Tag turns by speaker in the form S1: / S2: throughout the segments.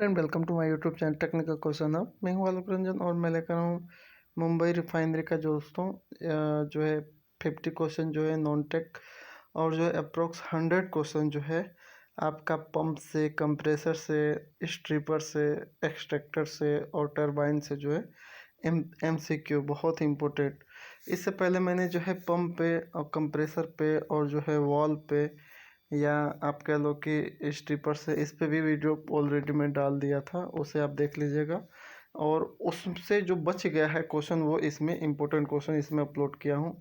S1: And welcome to my YouTube channel technical question hub. मैं हूं आलोक रंजन और मैं लेकर आऊँ मुंबई रिफाइनरी का दोस्तों जो है 50 क्वेश्चन जो है नॉन टेक और जो है अप्रोक्स 100 क्वेश्चन जो है आपका पंप से, कंप्रेसर से, स्ट्रिपर से, एक्सट्रैक्टर से और टरबाइन से जो है MCQ बहुत इम्पोर्टेंट। इससे पहले मैंने जो है पंप पे और कंप्रेसर पे और जो है वॉल पे या आप कह लो कि स्ट्रिपर से, इस पे भी वीडियो ऑलरेडी मैं डाल दिया था, उसे आप देख लीजिएगा। और उससे जो बच गया है क्वेश्चन वो इसमें इम्पोर्टेंट क्वेश्चन इसमें अपलोड किया हूँ।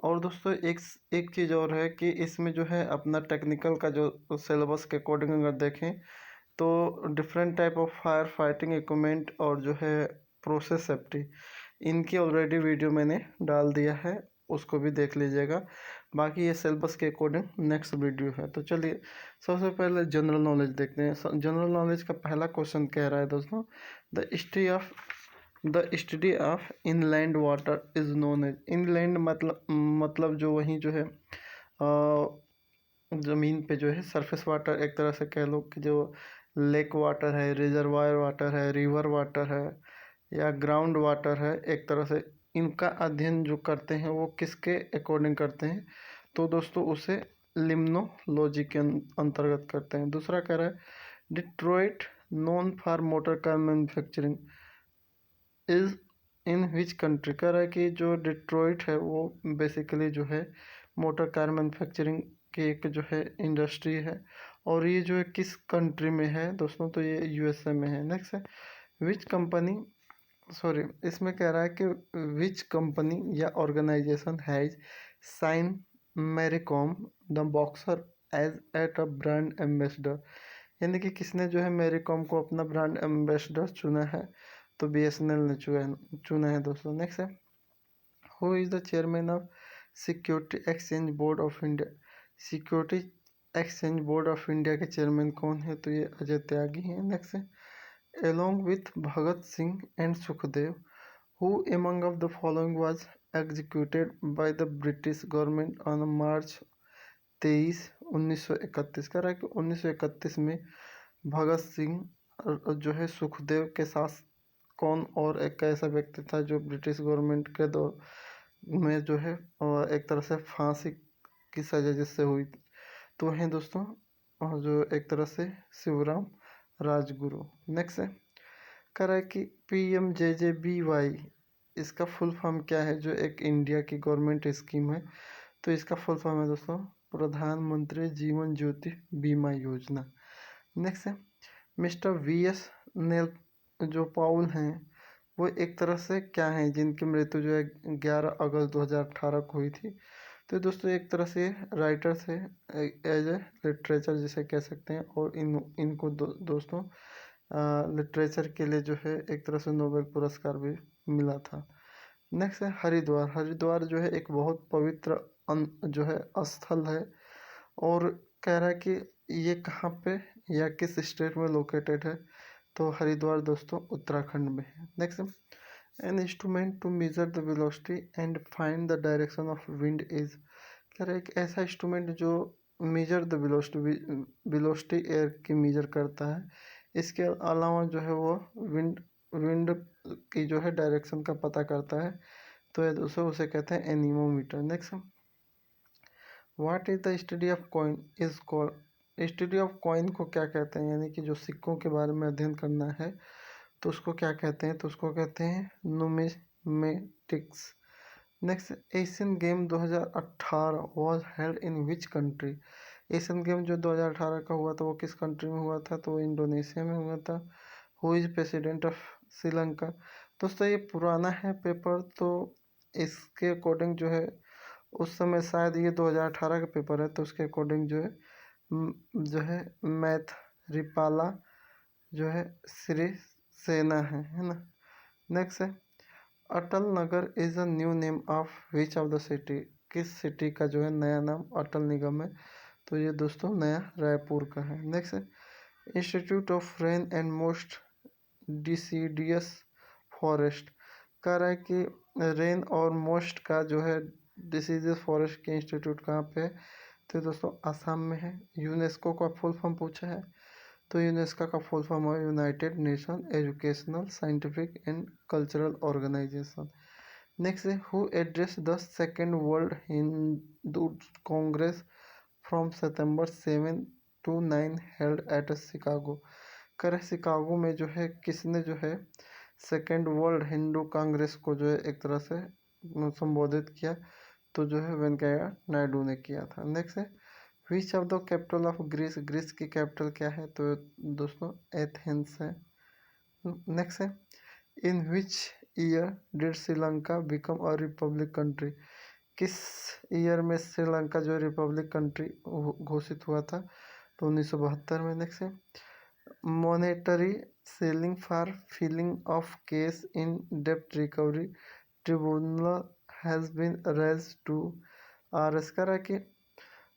S1: और दोस्तों एक एक चीज़ और है कि इसमें जो है अपना टेक्निकल का जो सिलेबस के अकॉर्डिंग अगर देखें तो different type of fire fighting equipment और जो है प्रोसेस सेफ्टी, इनकी ऑलरेडी वीडियो मैंने डाल दिया है, उसको भी देख लीजिएगा। बाकी ये सिलेबस के अकॉर्डिंग नेक्स्ट वीडियो है। तो चलिए सबसे पहले जनरल नॉलेज देखते हैं। जनरल नॉलेज का पहला क्वेश्चन कह रहा है दोस्तों, the study of inland water is known as. Inland मतलब जो वहीं जो है ज़मीन पे जो है सरफेस वाटर, एक तरह से कह लो कि जो लेक वाटर है, रिजर्वायर वाटर है, रिवर वाटर है या ग्राउंड वाटर है, एक तरह से इनका अध्ययन जो करते हैं वो किसके अकॉर्डिंग करते हैं, तो दोस्तों उसे लिम्नोलॉजी के अंतर्गत करते हैं। दूसरा कह रहा है Detroit known for motor car manufacturing is in which country. कह रहा है कि जो डिट्रॉइट है वो बेसिकली जो है मोटर कार मैन्युफैक्चरिंग की एक जो है इंडस्ट्री है, और ये जो है किस कंट्री में है दोस्तों, तो ये USA में है। नेक्स्ट है विच कंपनी, सॉरी इसमें कह रहा है कि विच कंपनी या organisation has sign Mary Kom the boxer as at a brand ambassador. यानी कि किसने जो है मैरी कॉम को अपना ब्रांड एम्बेसडर चुना है, तो BSNL ने चुना है दोस्तों। नेक्स्ट है who is the chairman of security exchange board of India. Security exchange board of India के चेयरमैन कौन है, तो ये अजय त्यागी हैं। नेक्स्ट है along with Bhagat Singh and Sukhdev, who among of the following was executed by the British government on March 23, 1931। कह रहा है कि 1931 में भगत सिंह जो है सुखदेव के साथ कौन और एक ऐसा व्यक्ति था जो ब्रिटिश गवर्नमेंट के दौर में जो है एक तरह से फांसी की सजा जिससे हुई, तो हैं दोस्तों जो एक तरह से शिवराम राजगुरु। नेक्स्ट है कह रहा है कि PMJJBY इसका फुल फॉर्म क्या है, जो एक इंडिया की गवर्नमेंट स्कीम है, तो इसका फुल फॉर्म है दोस्तों प्रधानमंत्री जीवन ज्योति बीमा योजना। नेक्स्ट है मिस्टर VS नेल जो पाउल हैं वो एक तरह से क्या है जिनकी मृत्यु जो है 11 अगस्त 2018 को हुई थी, तो दोस्तों एक तरह से राइटर थे, एज ए लिटरेचर जिसे कह सकते हैं, और इनको दोस्तों लिटरेचर के लिए जो है एक तरह से नोबेल पुरस्कार भी मिला था। नेक्स्ट है हरिद्वार। हरिद्वार जो है एक बहुत पवित्र जो है स्थल है, और कह रहा है कि ये कहाँ पे या किस स्टेट में लोकेटेड है, तो हरिद्वार दोस्तों उत्तराखंड में है। Next an instrument to measure the velocity and find the direction of wind is. कह रहा है एक ऐसा इंस्ट्रूमेंट जो मेजर द वेलोसिटी एयर की मेजर करता है, इसके अलावा जो है वो विंड विंड की जो है डायरेक्शन का पता करता है, तो ये दोस्तों उसे कहते हैं anemometer. Next what is the study of coin is called. Study of coin को क्या कहते हैं, यानी कि जो सिक्कों के बारे में अध्ययन करना है तो उसको क्या कहते हैं, तो उसको कहते हैं numismatics. Next Asian game 2018 was held in which country. Asian game जो 2018 का हुआ था वो किस कंट्री में हुआ था, तो वो इंडोनेशिया में हुआ था। Who is president of Sri Lanka. दोस्तों ये पुराना है पेपर, तो इसके अकॉर्डिंग जो है उस समय शायद ये 2018 का पेपर है, तो उसके अकॉर्डिंग जो है जो है मैथ रिपाला जो है श्री सेना है ना। नेक्स्ट है Atal Nagar is a new name of which of the city. किस सिटी का जो है नया नाम अटल निगम है, तो ये दोस्तों नया रायपुर का है। नेक्स्ट है institute of rain and most deciduous forest. कह रहा है कि रेन और मोस्ट का जो है डिसीडियस फॉरेस्ट के इंस्टीट्यूट कहाँ पे है, तो दोस्तों आसाम में है। यूनेस्को का फुल फॉर्म पूछा है, तो यूनेस्को का फुल फॉर्म है United Nation Educational Scientific and Cultural Organisation. Next है who address the second World Hindu Congress from September 7 to 9 held at Chicago. कर शिकागो में जो है किसने जो है सेकेंड वर्ल्ड हिंदू कांग्रेस को जो है एक तरह से संबोधित किया, तो जो है वेंकैया नायडू ने किया था। नेक्स्ट है which of the capital of Greece, Greece की कैपिटल क्या है, तो दोस्तों एथेंस है। नेक्स्ट है in which year did Sri Lanka become a republic country, किस ईयर में श्रीलंका जो रिपब्लिक कंट्री घोषित हुआ था, तो 1972 में। नेक्स्ट है monetary ceiling for filing of case in डेप्ट recovery tribunal has been raise to R S करा कि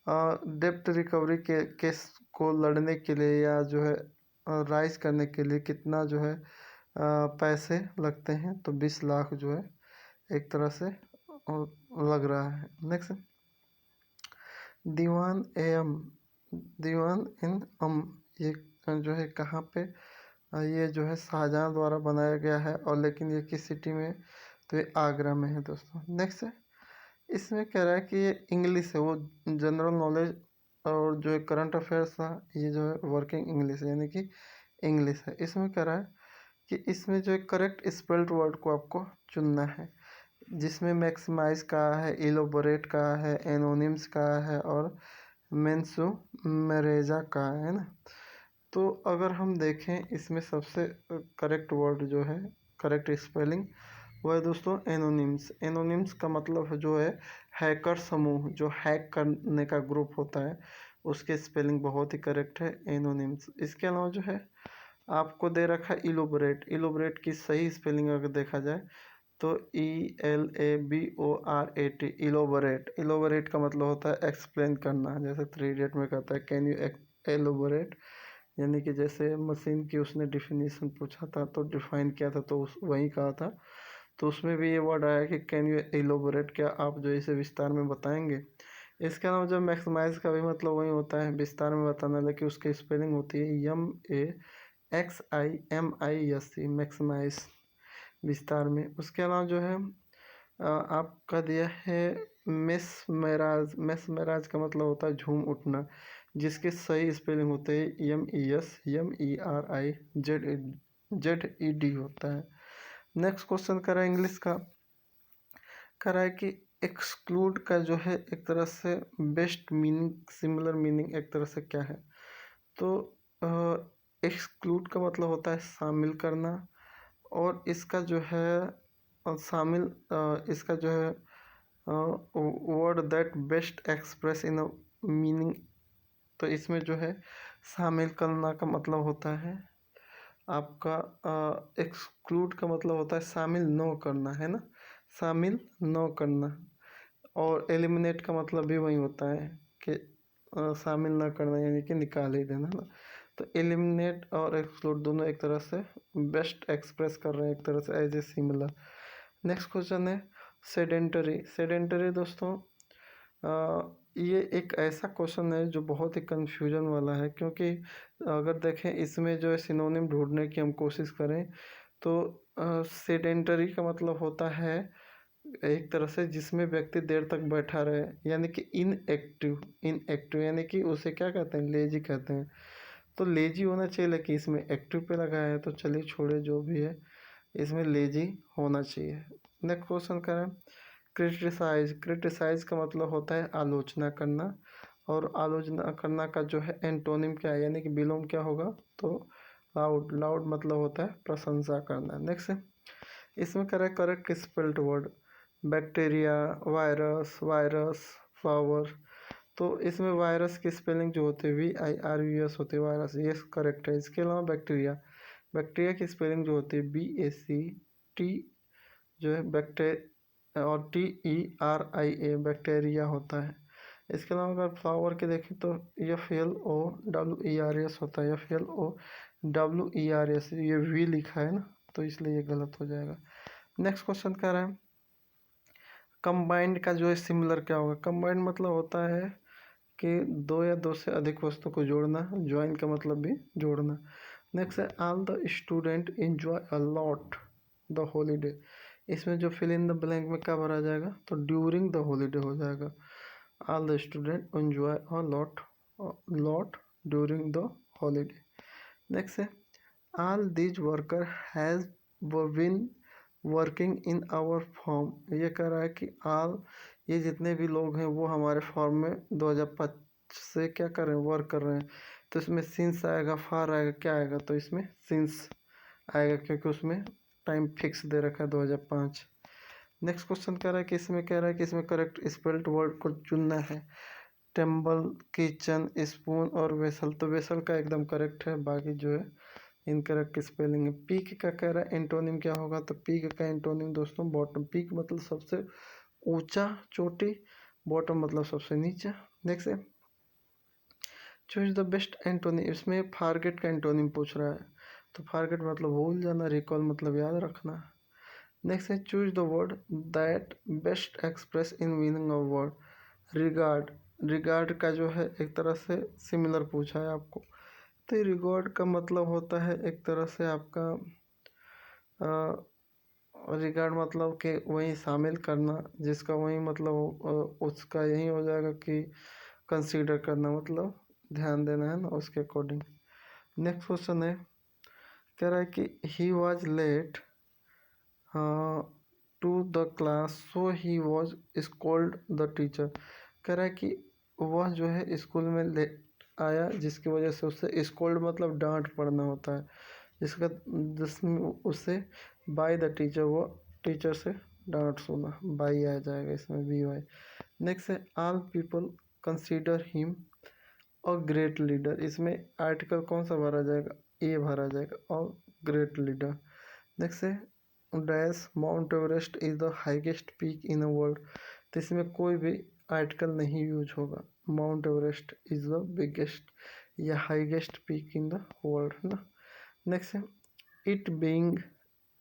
S1: डेप्ट रिकवरी के केस को लड़ने के लिए या जो है राइज करने के लिए कितना जो है पैसे लगते हैं, तो 20 लाख जो है एक तरह से लग रहा है। नेक्स्ट दीवान एम, दीवान इन ये जो है कहाँ पे, ये जो है शाहजहाँ द्वारा बनाया गया है, और लेकिन ये किस सिटी में, तो ये आगरा में है दोस्तों। नेक्स्ट है इसमें कह रहा है कि ये इंग्लिश है, वो जनरल नॉलेज और जो करंट अफेयर्स था, ये जो है वर्किंग इंग्लिश है, यानी कि इंग्लिश है। इसमें कह रहा है कि इसमें जो है करेक्ट स्पेल्ड वर्ड को आपको चुनना है, जिसमें मैक्सिमाइज का है, इलोबोरेट का है, एनोनिम्स का है और मेंसुमेरेजा का है ना। तो अगर हम देखें इसमें सबसे करेक्ट वर्ड जो है, करेक्ट स्पेलिंग, वह है दोस्तों एनोनिम्स। एनोनिम्स का मतलब जो है हैकर समूह, जो हैक करने का ग्रुप होता है, उसके स्पेलिंग बहुत ही करेक्ट है एनोनिम्स। इसके अलावा जो है आपको दे रखा है इलोबोरेट, इलोबोरेट की सही स्पेलिंग अगर देखा जाए तो ELABORAT, इलोबोरेट। इलोबोरेट का मतलब होता है एक्सप्लेन करना, जैसे 3 इडियट में कहता है कैन यू एलोबोरेट, यानी कि जैसे मशीन की उसने डिफिनीशन पूछा था तो डिफाइन किया था, तो उस वही कहा था, तो उसमें भी ये वर्ड आया कि कैन यू एलोबोरेट, क्या आप जो इसे विस्तार में बताएंगे। इसके अलावा जो मैक्सिमाइज का भी मतलब वही होता है विस्तार में बताना, लेकिन उसकी स्पेलिंग होती है MAXIMISC, मैक्सिमाइज विस्तार में। उसके अलावा जो है आपका दिया है मेसमेराज, मेसमेराज का मतलब होता है झूम उठना, जिसके सही स्पेलिंग होते हैं MESMERIZED होता है। नेक्स्ट क्वेश्चन करा इंग्लिश का, करा है कि एक्सक्लूड का जो है एक तरह से बेस्ट मीनिंग, सिमिलर मीनिंग एक तरह से क्या है, तो एक्सक्लूड का मतलब होता है शामिल करना, और इसका जो है शामिल इसका जो है word that best express in meaning, तो इसमें जो है शामिल करना का मतलब होता है आपका एक्सक्लूड का मतलब होता है शामिल न करना, है ना, शामिल न करना। और एलिमिनेट का मतलब भी वही होता है कि शामिल न करना, यानी कि निकाल ही देना ना। तो एलिमिनेट और एक्सक्लूड दोनों एक तरह से बेस्ट एक्सप्रेस कर रहे हैं एक तरह से as a similar. Next question है सेडेंटरी। सेडेंटरी दोस्तों ये एक ऐसा क्वेश्चन है जो बहुत ही कंफ्यूजन वाला है, क्योंकि अगर देखें इसमें जो है सिनोनिम ढूंढने की हम कोशिश करें तो सेडेंटरी का मतलब होता है एक तरह से जिसमें व्यक्ति देर तक बैठा रहे, यानी कि इनएक्टिव। इनएक्टिव यानी कि उसे क्या कहते हैं, लेजी कहते हैं। तो लेजी होना चाहिए, लेकिन इसमें एक्टिव पे लगा है, तो चलिए छोड़े जो भी है, इसमें लेजी होना चाहिए। नेक्स्ट क्वेश्चन करें क्रिटिसाइज। क्रिटिसाइज का मतलब होता है आलोचना करना, और आलोचना करना का जो है एंटोनिम क्या है, यानी कि विलोम क्या होगा, तो लाउड। लाउड मतलब होता है प्रशंसा करना। नेक्स्ट है इसमें करें correct spelled word, bacteria, virus, virus, flower. तो इसमें वायरस की स्पेलिंग जो होती है VIRUS होती है, वायरस, ये करेक्ट है। इसके अलावा बैक्टीरिया, बैक्टीरिया की स्पेलिंग जो होती है BACT जो है और TERIA बैक्टीरिया होता है। इसके अलावा अगर फ्लावर के देखें तो FLOWERS होता है, FLOWERS, ये V लिखा है ना, तो इसलिए ये गलत हो जाएगा। नेक्स्ट क्वेश्चन कह रहा है कंबाइंड का जो है सिमिलर क्या होगा। कंबाइंड मतलब होता है कि दो या दो से अधिक वस्तु को जोड़ना, ज्वाइन का मतलब भी जोड़ना। नेक्स्ट है all the student enjoy a lot the holiday. इसमें जो फिल इन द ब्लैंक में क्या भरा जाएगा, तो ड्यूरिंग द हॉलीडे हो जाएगा। All the student enjoy a lot during the holiday. Next है all these worker has been working in our form. ये कह रहा है कि ऑल, ये जितने भी लोग हैं वो हमारे फॉर्म में 2005 से क्या कर रहे हैं, वर्क कर रहे हैं। तो इसमें सिंस आएगा, फार आएगा, क्या आएगा, तो इसमें सिंस आएगा क्योंकि उसमें टाइम फिक्स दे रखा है 2005। नेक्स्ट क्वेश्चन कह रहा है कि इसमें कह रहा है कि इसमें करेक्ट स्पेल्ड वर्ड को चुनना है। टेम्बल, किचन, स्पून और वेसल। तो वेसल का एकदम करेक्ट है, बाकी जो है इनकरेक्ट स्पेलिंग है। पीक का कह रहा है एंटोनिम क्या होगा, तो पीक का एंटोनिम दोस्तों बॉटम। पीक मतलब सबसे ऊंचा, चोटी। बॉटम मतलब सबसे नीचा। नेक्स्ट है चूज द बेस्ट एंटोनिम। इसमें फारगेट का एंटोनिम पूछ रहा है, तो फारगेट मतलब भूल जाना, रिकॉल मतलब याद रखना। नेक्स्ट है choose the word that best express in meaning of word. Regard, regard का जो है एक तरह से सिमिलर पूछा है आपको। तो रिगार्ड का मतलब होता है एक तरह से आपका रिगार्ड मतलब कि वही शामिल करना, जिसका वही मतलब उसका यही हो जाएगा कि कंसीडर करना, मतलब ध्यान देना है ना, उसके अकॉर्डिंग। नेक्स्ट क्वेश्चन है, कह रहा है कि he was late to the class so he was scold the teacher. कह रहा है कि वह जो है स्कूल में लेट आया, जिसकी वजह से उससे स्कोल्ड मतलब डांट पड़ना होता है, जिसमें उससे बाय द टीचर, वो टीचर से डांट सुना, बाई आ जाएगा इसमें, बी वाई। नेक्स्ट है all people consider him a great leader. इसमें आर्टिकल कौन सा भरा जाएगा, ए भरा जाएगा, और ग्रेट लीडर। नेक्स्ट है dash Mount Everest is the highest peak in the world. तो इसमें कोई भी आर्टिकल नहीं यूज होगा, Mount Everest is the biggest या highest peak in the world, है ना। नेक्स्ट है इट बीइंग,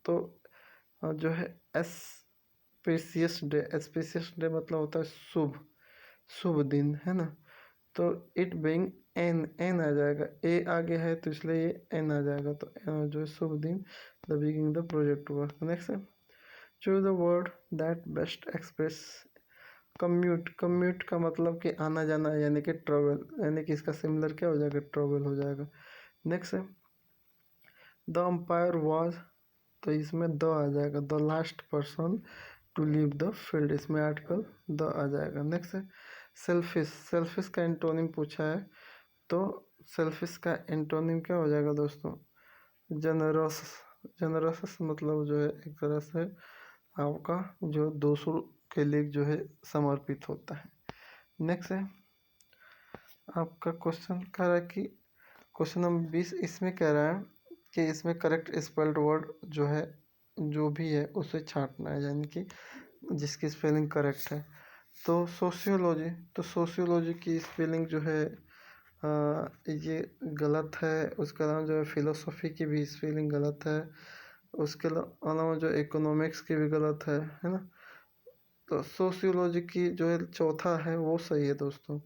S1: तो जो है एस्पेसियस डे, एस्पेसियस डे मतलब होता है शुभ, शुभ दिन, है ना। तो इट बीइंग एन, एन आ जाएगा, ए आगे है तो इसलिए ये एन आ जाएगा। तो जो है शुभ दिन, the beginning the project work. Next है choose the word that best express commute. Commute का मतलब कि आना जाना, यानी कि ट्रेवल, यानी कि इसका सिमिलर क्या हो जाएगा, ट्रेवल हो जाएगा। नेक्स्ट है द अंपायर वॉज, तो इसमें द आ जाएगा, the last person to leave the field, इसमें आर्टिकल द आ जाएगा। नेक्स्ट है सेल्फिश, सेल्फिश का एंटोनिम पूछा है, तो सेल्फिश का एंटोनिम क्या हो जाएगा दोस्तों, जनरस। जनरस मतलब जो है एक तरह से आपका जो दूसरों के लिए जो है समर्पित होता है। नेक्स्ट है आपका क्वेश्चन कह रहा है कि क्वेश्चन नंबर 20, इसमें कह रहा है कि इसमें करेक्ट स्पेल्ड वर्ड जो है, जो भी है उसे छांटना है, यानी कि जिसकी स्पेलिंग करेक्ट है। तो सोशियोलॉजी, तो सोशियोलॉजी की स्पेलिंग जो है ये गलत है। उसके अलावा जो है फिलोसफी की भी स्पेलिंग गलत है। उसके अलावा जो इकोनॉमिक्स की भी गलत है ना। तो सोशियोलॉजी की जो है चौथा है वो सही है दोस्तों।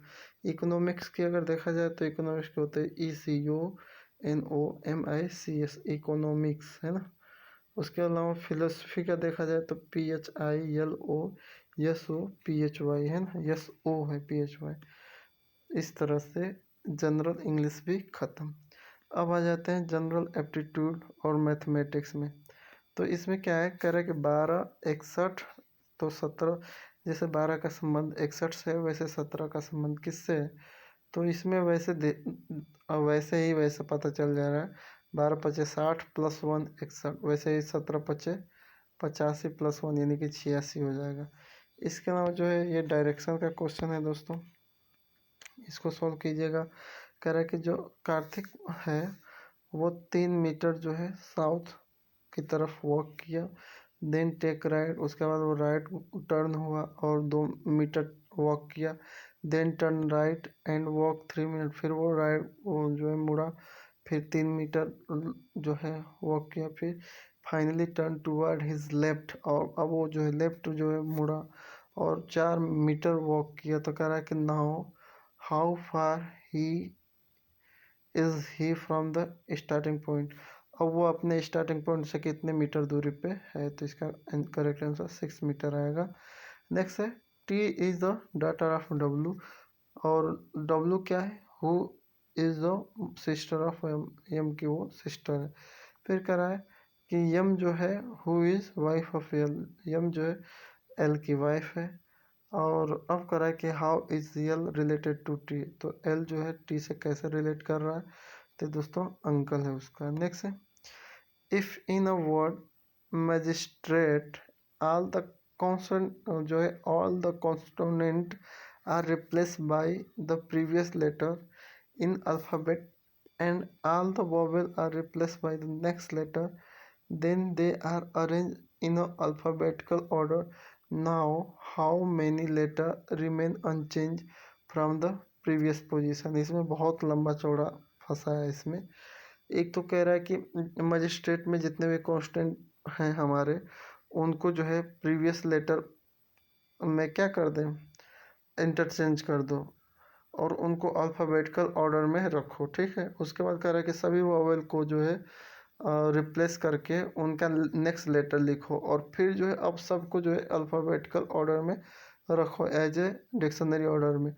S1: इकोनॉमिक्स की अगर देखा जाए तो इकोनॉमिक्स के होते हैं ECONOMICS, इकोनॉमिक्स, है ना। उसके अलावा फिलोसफी का देखा जाए तो PHILOSOPHY, है ना, SO है PHY। इस तरह से जनरल इंग्लिश भी ख़त्म। अब आ जाते हैं जनरल एप्टीट्यूड और मैथमेटिक्स में। तो इसमें क्या है, कह रहा है कि 12, 61, तो 17, जैसे 12 का संबंध 61 से है, वैसे 17 का संबंध किससे है। तो इसमें वैसे ही वैसे पता चल जा रहा है, 12 पचे 60 प्लस 1 61, वैसे ही 17 पचे 85 प्लस 1 यानी कि 86 हो जाएगा। इसके अलावा जो है ये डायरेक्शन का क्वेश्चन है दोस्तों, इसको सॉल्व कीजिएगा। कह रहा है कि जो कार्तिक है वो 3 मीटर जो है साउथ की तरफ वॉक किया, देन टेक राइट, उसके बाद वो राइट टर्न हुआ और 2 मीटर वॉक किया, then turn right and walk 3 minute, फिर वो राइट वो जो है मुड़ा, फिर 3 मीटर जो है वॉक किया, फिर finally turn toward his left, और अब वो जो है लेफ्ट जो है मुड़ा और 4 मीटर वॉक किया। तो कह रहा है कि now how far he is he from the starting point. अब वो अपने स्टार्टिंग पॉइंट से कितने मीटर दूरी पे है, तो इसका करेक्ट आंसर 6 मीटर आएगा। नेक्स्ट है T is the daughter of W, और डब्लू क्या है, who is the sister of M, M की वो सिस्टर है। फिर कह रहा है कि यम जो है who is wife of L, M जो है एल की वाइफ है। और अब कह रहा है कि how is L related to T, तो एल जो है टी से कैसे रिलेट कर रहा है, तो दोस्तों अंकल है उसका। नेक्स्ट है if in a word magistrate all the consonant जो है all the consonant are replace by the previous letter in alphabet and all the vowels are replaced by the next letter, then they are arranged in a alphabetical order. Now how many letters remain unchanged from the previous position। इसमें बहुत लंबा चौड़ा फंसा है इसमें। एक तो कह रहा है कि मजिस्ट्रेट में जितने भी कांस्टेंट हैं हमारे, उनको जो है प्रीवियस लेटर में क्या कर दें, इंटरचेंज कर दो और उनको अल्फ़ाबेटिकल ऑर्डर में रखो, ठीक है। उसके बाद कह रहा है कि सभी वोवेल को जो है रिप्लेस करके उनका नेक्स्ट लेटर लिखो, और फिर जो है अब सबको जो है अल्फ़ाबेटिकल ऑर्डर में रखो एज ए डिक्शनरी ऑर्डर में।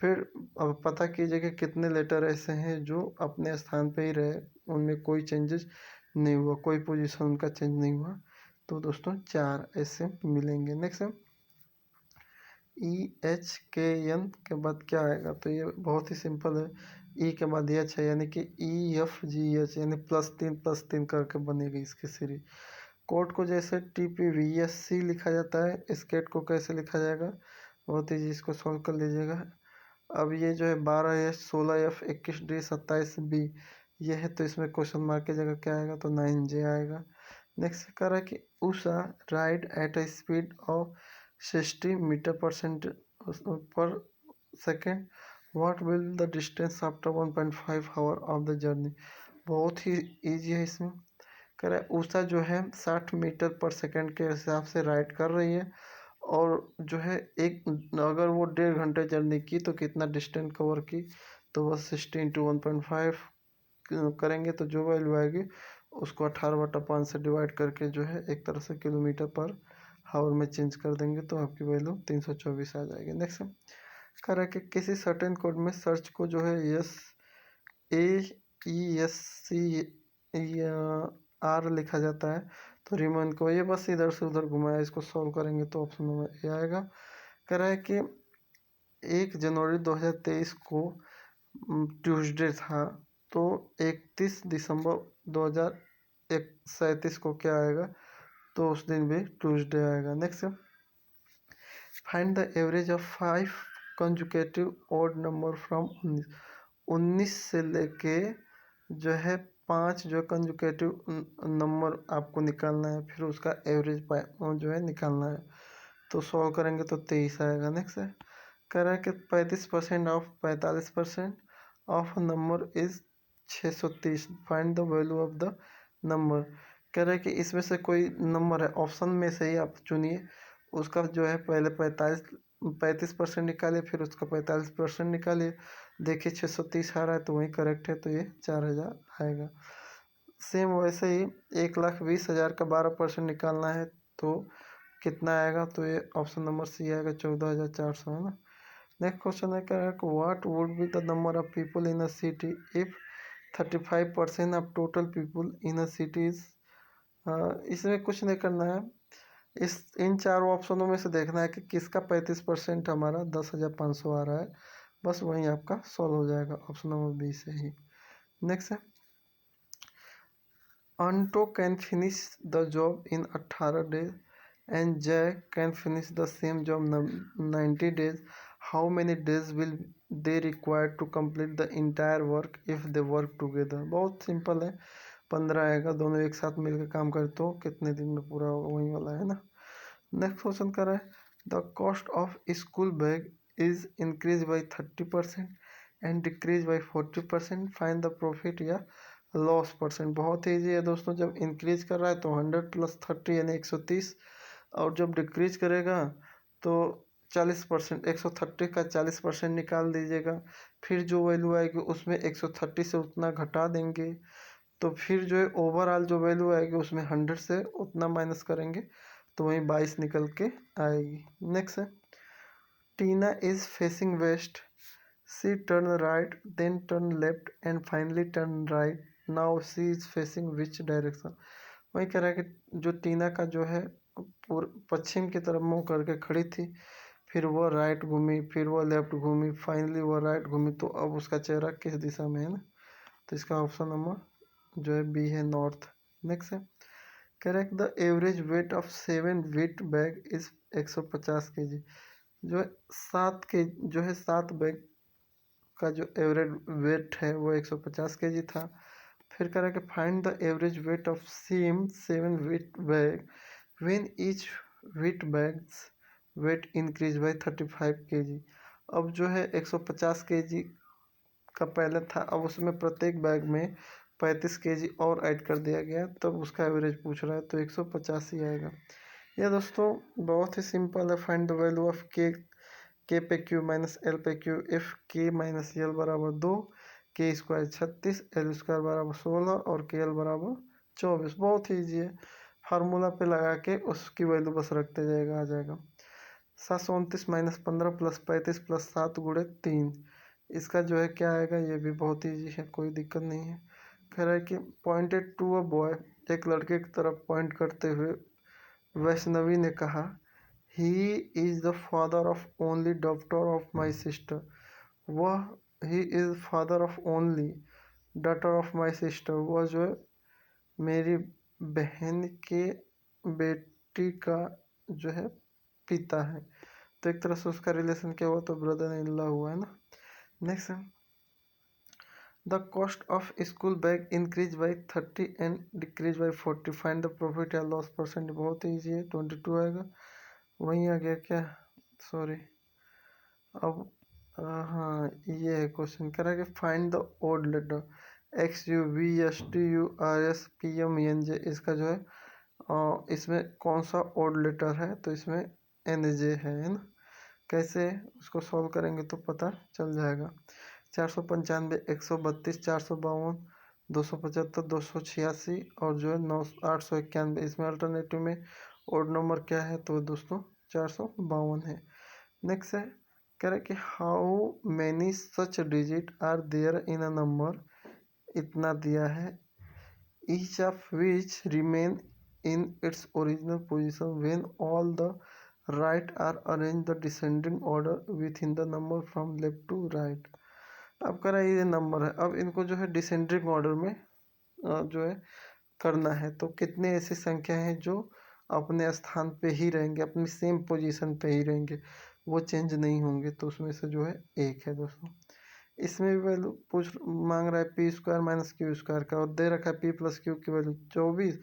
S1: फिर अब पता कीजिए कि कितने लेटर ऐसे हैं जो अपने स्थान पे ही रहे, उनमें कोई चेंजेस नहीं हुआ, कोई पोजीशन उनका चेंज नहीं हुआ। तो दोस्तों 4 ऐसे मिलेंगे। नेक्स्ट है EHKN के बाद क्या आएगा, तो ये बहुत ही सिंपल है। ई के बाद एच है, यानी कि EFGH, यानी +3 करके बनेगी इसकी सीरीज। कोड को जैसे TPVSC लिखा जाता है, स्केट को कैसे लिखा जाएगा, बहुत ही इसको सॉल्व कर लीजिएगा। अब ये जो है 12H 16F 21D 27B ये है, तो इसमें क्वेश्चन मार्क की जगह क्या आएगा, तो 9J आएगा। नेक्स्ट कह रहा है कि Usha ride at a speed of 60 metre per second, what will the distance after 1.5 hour of the journey. बहुत ही ईजी है इसमें। कह रहा है उषा जो है 60 मीटर पर सेकेंड के हिसाब से राइड कर रही है, और जो है एक अगर वो 1.5 घंटे जर्नी की तो कितना डिस्टेंस कवर की, तो बस 60 इंटू 1.5 करेंगे तो जो वैल्यू आएगी उसको 18/5 से डिवाइड करके जो है एक तरह से किलोमीटर पर हावर में चेंज कर देंगे, तो आपकी वैल्यू 324 आ जाएगी। नेक्स्ट कह रहा है कि किसी सर्टेन कोड में सर्च को जो है SAESCR लिखा जाता है, तो रिमन को ये बस इधर से उधर घुमाया, इसको सॉल्व करेंगे तो ऑप्शन नंबर ए आएगा। कह रहा है कि 1 जनवरी 2023 को ट्यूसडे था, तो 31 दिसंबर 2037 को क्या आएगा, तो उस दिन भी ट्यूसडे आएगा। Next find the average of 5 conjugative odd number from 19 से लेके जो है 5 जो कंजुकेटिव नंबर आपको निकालना है, फिर उसका एवरेज जो है निकालना है, तो सॉल्व करेंगे तो 23 आएगा। नेक्स्ट है कह रहा है कि 35% of 45% of number is 630, find the value of the number. कह रहा है कि इसमें से कोई नंबर है, ऑप्शन में से ही आप चुनिए, उसका जो है पहले 35% निकालिए, फिर उसका 45% निकालिए, देखिए 630 आ रहा है तो वही करेक्ट है, तो ये 4000 आएगा। सेम वैसे ही 1,20,000 का 12% निकालना है तो कितना आएगा, तो ये ऑप्शन नंबर सी आएगा, 14,400 है ना। नेक्स्ट क्वेश्चन है क्या है, what would be the number of people in a city if 35% of total people in a city is. इसमें कुछ नहीं करना है, इन 4 ऑप्शनों में से देखना है कि किसका 35% हमारा 10,500 आ रहा है, बस वही आपका सॉल्व हो जाएगा ऑप्शन नंबर बी से ही। नेक्स्ट है onto can finish the job in 18 days and Jay can finish the same job 90 days. How many days will they require to complete the entire work if they work together? बहुत simple है, 15 आएगा, दोनों एक साथ मिलकर काम करे तो कितने दिन में पूरा होगा, वही वाला है ना। नेक्स्ट क्वेश्चन कर रहा है the cost of school bag is increase by 30% and decrease by 40%, find the profit या लॉस परसेंट। बहुत ईजी है दोस्तों, जब इंक्रीज कर रहा है तो 100 + 30 यानी 130, और जब डिक्रीज करेगा तो 40%, 130 का 40% निकाल दीजिएगा। फिर जो वैल्यू आएगी उसमें 130 से उतना घटा देंगे, तो फिर जो है ओवरऑल जो वैल्यू आएगी उसमें 100 से उतना माइनस करेंगे, तो वहीं 22 निकल के आएगी। नेक्स्ट है, Tina is facing west, she turn right, then turn left and finally turn right, now she is facing which direction. वही कह रहा है कि जो टीना का जो है पश्चिम की तरफ मुंह करके खड़ी थी, फिर वो राइट घूमी, फिर वो लेफ्ट घूमी, फाइनली वो राइट घूमी, तो अब उसका चेहरा किस दिशा में है ना, तो इसका ऑप्शन नंबर जो है बी है, नॉर्थ। नेक्स्ट है, correct the average weight of 7 weight bag is 150 kg। जो है 7 बैग का जो एवरेज वेट है वो 150 kg था। फिर कह रहा है कि find the average weight of same 7 weight bag when each weight bags weight increase by 35 kg। अब जो है 150 kg का पहले था, अब उसमें प्रत्येक बैग में 35 kg और ऐड कर दिया गया, तब उसका एवरेज पूछ रहा है, तो 150 ही आएगा। यह दोस्तों बहुत ही सिंपल है। फाइंड द वैल्यू ऑफ के पे क्यू माइनस एल पे क्यू इफ के माइनस एल बराबर 2, के स्क्वायर 36, एल स्क्वायर बराबर 16 और के एल बराबर 24। बहुत ही ईजी है, फार्मूला पे लगा के उसकी वैल्यू बस रखते जाएगा, आ जाएगा। 729 माइनस 15 प्लस 35 प्लस 7 गुणे 3, इसका जो है क्या आएगा, ये भी बहुत ईजी है, कोई दिक्कत नहीं है। कह रहा है कि पॉइंटेड टू अ बॉय, एक लड़के की तरफ पॉइंट करते हुए वैष्णवी ने कहा, he is the father of only daughter of my sister. वह he is father of only daughter of my sister, वह जो है मेरी बहन के बेटी का जो है पिता है। तो एक तरह से उसका रिलेशन क्या हुआ, तो ब्रदर इन लॉ हुआ है ना। नेक्स्ट है, the cost of school bag increase by 30 and decrease by 40, find the profit या लॉस परसेंट। बहुत ईजी है, 22 आएगा। वहीं आ गया क्या, सॉरी, अब हाँ ये है क्वेश्चन। कह रहा है कि find the odd letter X U V S T U R S P M N J, इसका जो है इसमें कौन सा ओड लेटर है, तो इसमें एन जे है ना। कैसे उसको सॉल्व करेंगे तो पता चल जाएगा। 495, 132, 452, 275, 286 और जो है 891, इसमें अल्टरनेटिव में ओड नंबर क्या है, तो दोस्तों 452 है। नेक्स्ट है, कह रहे कि how many such digit are there in a number, इतना दिया है, each of which remain in its original position when all the right are arrange the descending order with in the number from left to right. अब कह रहा है ये number है, अब इनको जो है डिसेंडिंग ऑर्डर में जो है करना है, तो कितने ऐसी संख्या हैं जो अपने स्थान पे ही रहेंगे, अपनी सेम पोजीशन पे ही रहेंगे, वो चेंज नहीं होंगे, तो उसमें से जो है एक है दोस्तों। इसमें भी वैल्यू मांग रहा है P square minus Q square का, और दे रखा है पी प्लस क्यू की वैल्यू 24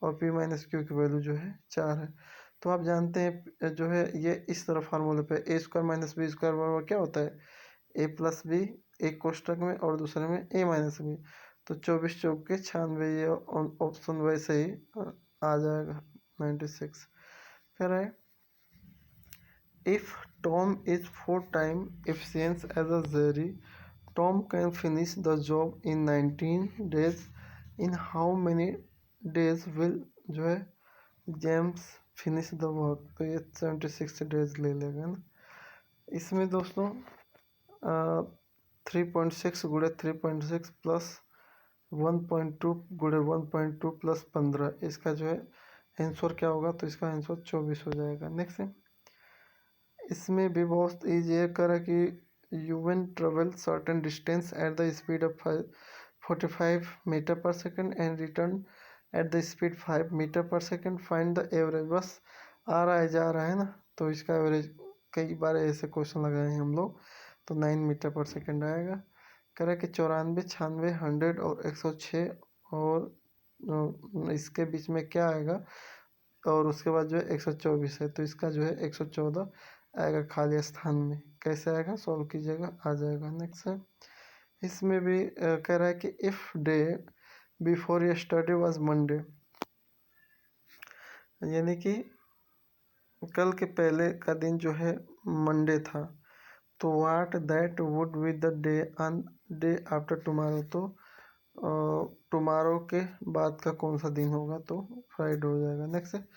S1: और पी माइनस क्यू की वैल्यू जो है 4 है। तो आप जानते हैं जो है ये इस तरह फार्मूले पे ए स्क्वायर माइनस बी स्क्वायर बराबर क्या होता है, ए प्लस बी, एक कोष्टक में और दूसरे में ए माइनस बी, तो 24 चौक के 96, ये ऑप्शन वैसे ही आ जाएगा 96। कह रहा है if Tom is 4 time efficient as a Jerry, Tom can finish the job in 19 days, in how many days will जो है जेम्स फिनिश द वर्क, तो ये 76 days ले लेगा ना। इसमें दोस्तों 3.6 गुणे 3.6 प्लस 1.2 गुणे 1.2 प्लस 15, इसका जो है आंसर क्या होगा, तो इसका आंसर 24 हो जाएगा। नेक्स्ट है, इसमें भी बहुत ईजी है, कर कि you can travel certain distance at the speed of 45 metre per second and return at the speed 5 metre per second, find the average. बस आ रहा है जा रहा है ना, तो इसका एवरेज कई बार ऐसे क्वेश्चन लगाए हैं हम लोग, तो 9 मीटर पर सेकेंड आएगा। करें कि 94, 96, 100 और 106, और इसके बीच में क्या आएगा, और उसके बाद जो है 124 है, तो इसका जो है 114 आएगा खाली स्थान में। कैसे आएगा, सॉल्व कीजिएगा, आ जाएगा। नेक्स्ट है, इसमें भी कह रहा है कि if day before yesterday was Monday, यानी कि कल के पहले का दिन जो है मंडे था, तो what that would be the day after tomorrow, तो टुमारो के बाद का कौन सा दिन होगा, तो फ्राइडे हो जाएगा। नेक्स्ट है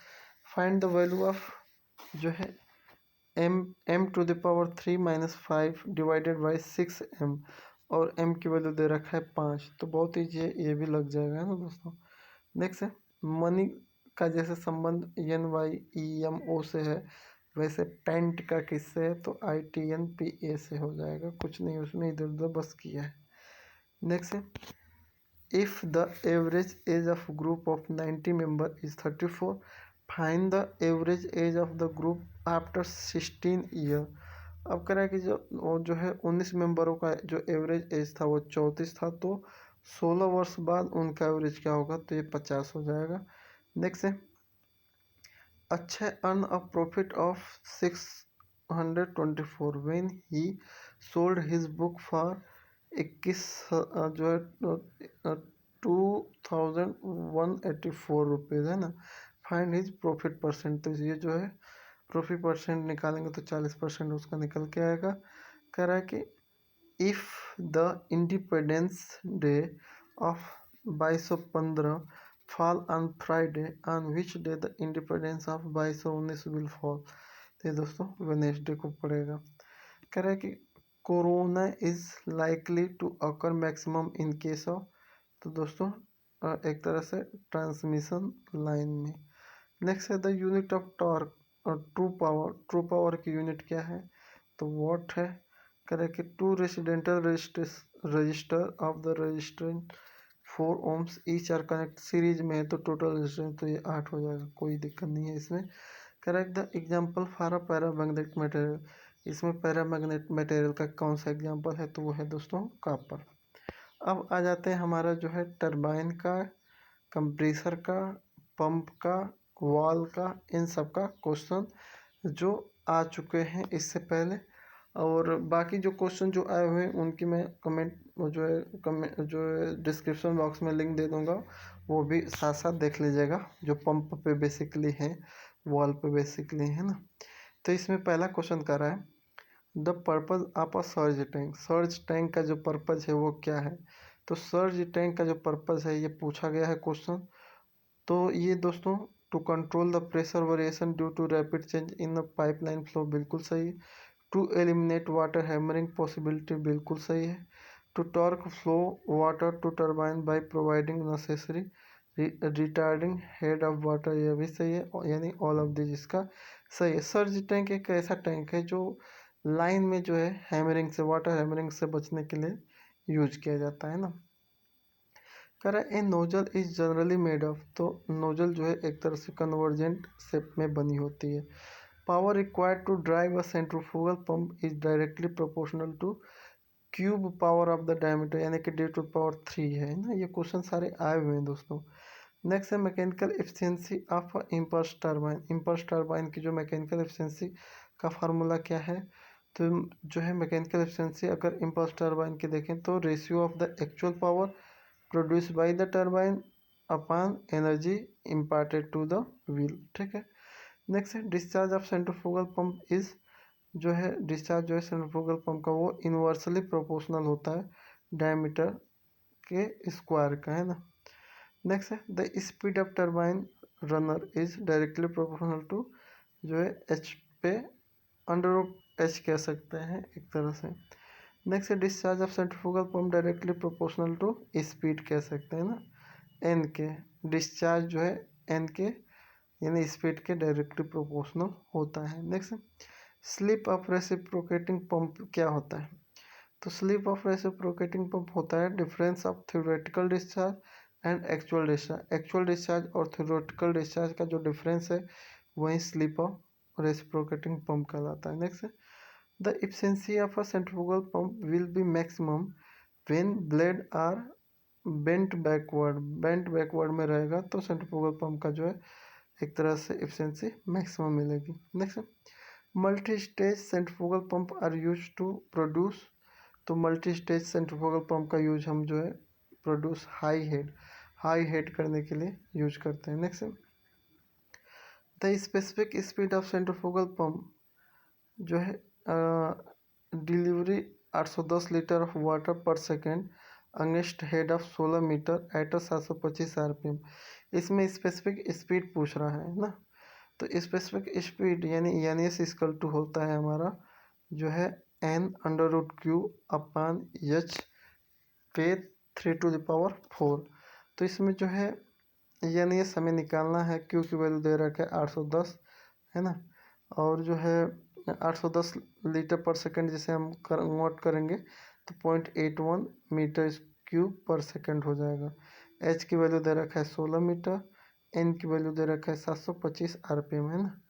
S1: फाइंड द वैल्यू ऑफ जो है m to the power 3 - 5 divided by 6m, और m की वैल्यू दे रखा है 5, तो बहुत ईजी है, ये भी लग जाएगा, है ना दोस्तों। नेक्स्ट है मनी का जैसे संबंध NYEMO से है, वैसे पेंट का किससे है, तो ITNPA से हो जाएगा, कुछ नहीं उसमें इधर उधर बस किया है। नेक्स्ट है if the average age of group of 90 member is 34, find the average age of the group after 16 year. अब कह रहा है कि जो है 19 मेंबरों का जो एवरेज एज था वो 34 था, तो 16 वर्ष बाद उनका एवरेज क्या होगा, तो ये 50 हो जाएगा। नेक्स्ट है Akshay earn a profit of 624 when he sold his book for 21 जो है 2184 रुपीज़, है ना। फाइंड हिज प्रॉफिट परसेंट, तो ये जो है प्रॉफिट परसेंट निकालेंगे तो 40% उसका निकल के आएगा। कह रहा है कि if the independence day of 2215 fall on Friday, on which day the independence of 2219 will fall, तो ये दोस्तों वेनेसडे को पड़ेगा। कह रहा है कि corona is likely to occur maximum in case of, तो दोस्तों एक तरह से ट्रांसमिशन लाइन में। नेक्स्ट है the unit of torque true power की यूनिट क्या है, तो वॉट है। करें कि two residential register of the resistant 4 ohms each are connect series में है, तो टोटल रेजिस्टेंस तो ये 8 हो जाएगा, कोई दिक्कत नहीं है इसमें। Correct the example for a paramagnetic material, इसमें पैरामैग्नेट मटेरियल का कौन सा एग्जाम्पल है, तो वो है दोस्तों कॉपर। अब आ जाते हैं हमारा जो है टरबाइन का, कंप्रेसर का, पंप का, वॉल का, इन सब का क्वेश्चन जो आ चुके हैं इससे पहले, और बाकी जो क्वेश्चन जो आए हुए हैं उनकी मैं कमेंट जो है डिस्क्रिप्शन बॉक्स में लिंक दे दूंगा, वो भी साथ साथ देख लीजिएगा, जो पंप पे बेसिकली है, वॉल पे बेसिकली है ना। तो इसमें पहला क्वेश्चन कर रहा है the purpose of a surge tank का जो पर्पज है वो क्या है, तो सर्ज टैंक का जो पर्पज है ये पूछा गया है क्वेश्चन। तो ये दोस्तों to control the pressure variation due to rapid change in the pipeline flow, बिल्कुल सही है। To eliminate water hammering possibility, बिल्कुल सही है। To torque flow water to turbine by providing necessary retarding head of water, यह भी सही है, यानी ऑल ऑफ दिस इसका सही है। सर्ज टैंक एक ऐसा टैंक है जो लाइन में जो है हैमरिंग से, वाटर हैमरिंग से बचने के लिए यूज किया जाता है ना। कह रहा है a nozzle is generally made of, तो नोजल जो है एक तरह से कन्वर्जेंट शेप में बनी होती है। Power required to drive a centrifugal pump is directly proportional to cube power of the diameter, यानी कि D⁻³ है ना। ये क्वेश्चन सारे आए हुए हैं दोस्तों। नेक्स्ट है mechanical efficiency of impulse turbine, impulse turbine की जो मैकेनिकल एफिशिएंसी का फार्मूला क्या है, तो जो है मैकेनिकल एफिशिएंसी अगर इम्पल्स टर्बाइन की देखें तो ratio of the actual power produce by the turbine upon energy imparted to the wheel, ठीक है। नेक्स्ट है discharge of centrifugal pump is, जो है डिस्चार्ज जो है सेंट्रीफ्यूगल पंप का वो इन्वर्सली प्रोपोर्शनल होता है डायमीटर के स्क्वायर का, है ना। नेक्स्ट है the speed of turbine runner is directly proportional to, जो है एच पे √H कह सकते हैं एक तरह से। नेक्स्ट है discharge of centrifugal pump directly proportional to speed कह सकते हैं ना, एन के। डिस्चार्ज जो है एन के यानी स्पीड के डायरेक्टली प्रोपोर्शनल होता है। Next slip of reciprocating pump क्या होता है, तो स्लिप ऑफ रेसिप्रोकेटिंग पंप होता है difference of theoretical discharge and actual discharge, actual discharge और थ्योरेटिकल डिस्चार्ज का जो डिफरेंस है वही स्लिप ऑफ रेसिप्रोकेटिंग पंप कहलाता है। Next the efficiency of a centrifugal pump will be maximum when blade are bent backward में रहेगा, तो सेंट्रीफ्यूगल पंप का जो है एक तरह से एफिशिएंसी मैक्सिमम मिलेगी। Next multi stage centrifugal pump are use to produce, तो मल्टी स्टेज सेंट्रीफ्यूगल पंप का यूज हम जो है प्रोड्यूस हाई हेड करने के लिए यूज करते हैं। Next the specific speed of centrifugal pump जो है delivery 810 litre of water per second against head of 16 metre at 725 RPM. इसमें स्पेसिफिक स्पीड पूछ रहा है ना। तो स्पेसिफिक स्पीड यानी एन एस इक्वल टू होता है हमारा जो है N under root Q upon H पे 3⁴। तो इसमें जो है एन एस हमें निकालना है, क्यू की वैल्यू दे रखा है 810 है ना, और जो है 810 लीटर पर सेकंड जिसे हम कन्वर्ट करेंगे तो 0.81 मीटर क्यूब पर सेकंड हो जाएगा। एच की वैल्यू दे रखा है 16 मीटर, एन की वैल्यू दे रखा है 725 आरपीएम है ना।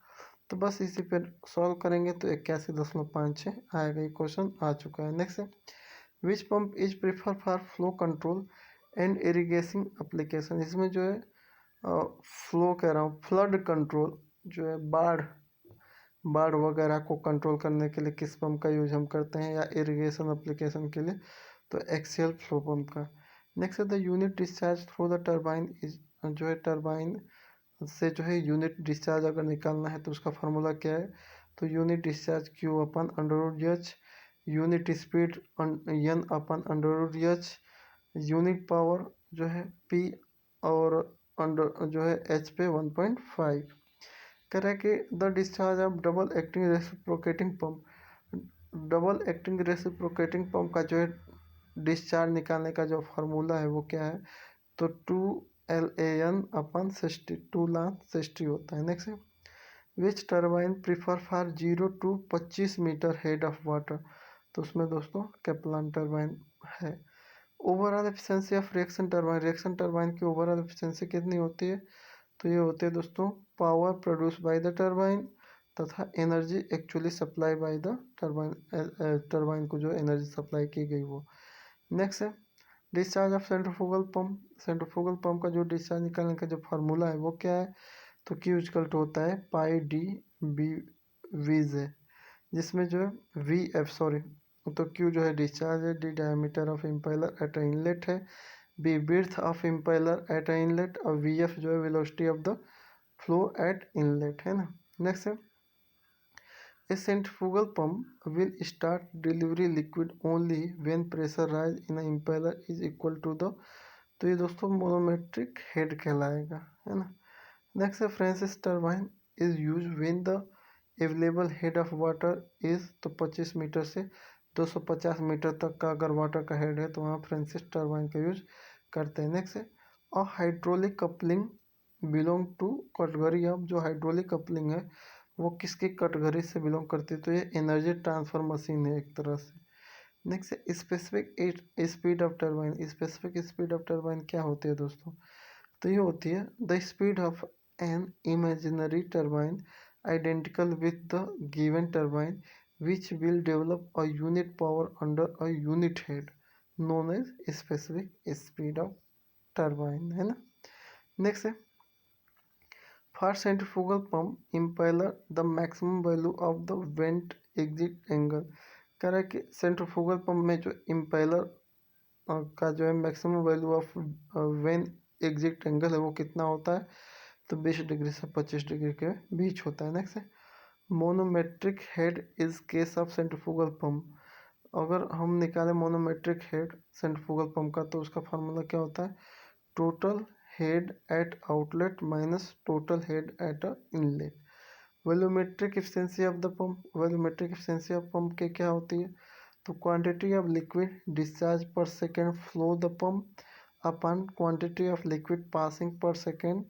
S1: तो बस इसी पर सॉल्व करेंगे तो 81.56 आएगा। ये क्वेश्चन आ चुका है। नेक्स्ट है which pump is prefer for flow control and irrigation application. इसमें जो है फ्लो कह रहा हूँ, फ्लड कंट्रोल जो है बाढ़ वगैरह को कंट्रोल करने के लिए किस पंप का यूज हम करते हैं, या इरिगेशन एप्लीकेशन के लिए तो एक्सियल फ्लो पंप का। नेक्स्ट है the unit discharge through the turbine is, जो है टरबाइन से जो है यूनिट डिस्चार्ज अगर निकालना है तो उसका फार्मूला क्या है, तो unit discharge Q upon under root H, unit speed N upon under root H, unit power जो है पी और अंडर जो है एच पे 1.5। कह रहा है कि the discharge of double acting reciprocating pump, double acting reciprocating pump का जो है डिस्चार्ज निकालने का जो फार्मूला है वो क्या है, तो 2 LAN अपन 60 2 लाख 60 होता है। नेक्स्ट है which turbine prefer for 0 to 25 metre head of water, तो उसमें दोस्तों कैप्लान टर्बाइन है। Overall efficiency of reaction turbine की ओवरऑल एफिशिएंसी कितनी होती है, तो ये होते हैं दोस्तों power produce by the turbine तथा energy actually supply by the turbine, turbine को जो एनर्जी सप्लाई की गई वो। नेक्स्ट है discharge of centrifugal pump, centrifugal pump का जो डिस्चार्ज निकालने का जो फार्मूला है वो क्या है, तो क्यू इक्वल टू होता है pi D B V J, जिसमें जो है वी एफ सॉरी, तो क्यू जो है डिस्चार्ज है, D diameter of impeller at inlet है, B width of impeller at inlet, और वी एफ जो है velocity of the flow at inlet है ना। नेक्स्ट है a centrifugal pump will start delivery liquid only when pressure rise in impeller is equal to the, तो ये दोस्तों मोनोमेट्रिक head कहलाएगा है ना। नेक्स्ट है Francis turbine is use when the available head of water is, तो 25 metre से 250 metre तक का अगर वाटर का हेड है तो वहाँ फ्रांसिस टर्बाइन का यूज करते हैं। नेक्स्ट है और hydraulic coupling belong to category of, जो हाइड्रोलिक कपलिंग है वो किसकी कैटेगरी से बिलोंग करती है, तो ये एनर्जी ट्रांसफर मशीन है एक तरह से। नेक्स्ट है specific speed of turbine, specific speed of turbine क्या होती है दोस्तों, तो ये होती है the speed of an imaginary turbine identical with the given turbine which will develop a unit power under a unit head known as specific speed of turbine है ना। नेक्स्ट है for centrifugal pump impeller the maximum value of the vane exit angle, कह रहा है कि centrifugal pump में जो impeller का जो है maximum value of when exit angle है वो कितना होता है, तो 20 डिग्री से 25 डिग्री के बीच होता है। नेक्स्ट है manometric head is case of centrifugal pump, अगर हम निकालें मोनोमेट्रिक हेड सेंट्रीफ्यूगल पंप का तो उसका फार्मूला क्या होता है, total head at outlet minus total head at inlet. Volumetric efficiency of the pump, volumetric efficiency of pump के क्या होती है, तो क्वांटिटी ऑफ लिक्विड डिस्चार्ज पर second flow the pump upon quantity of liquid passing पर second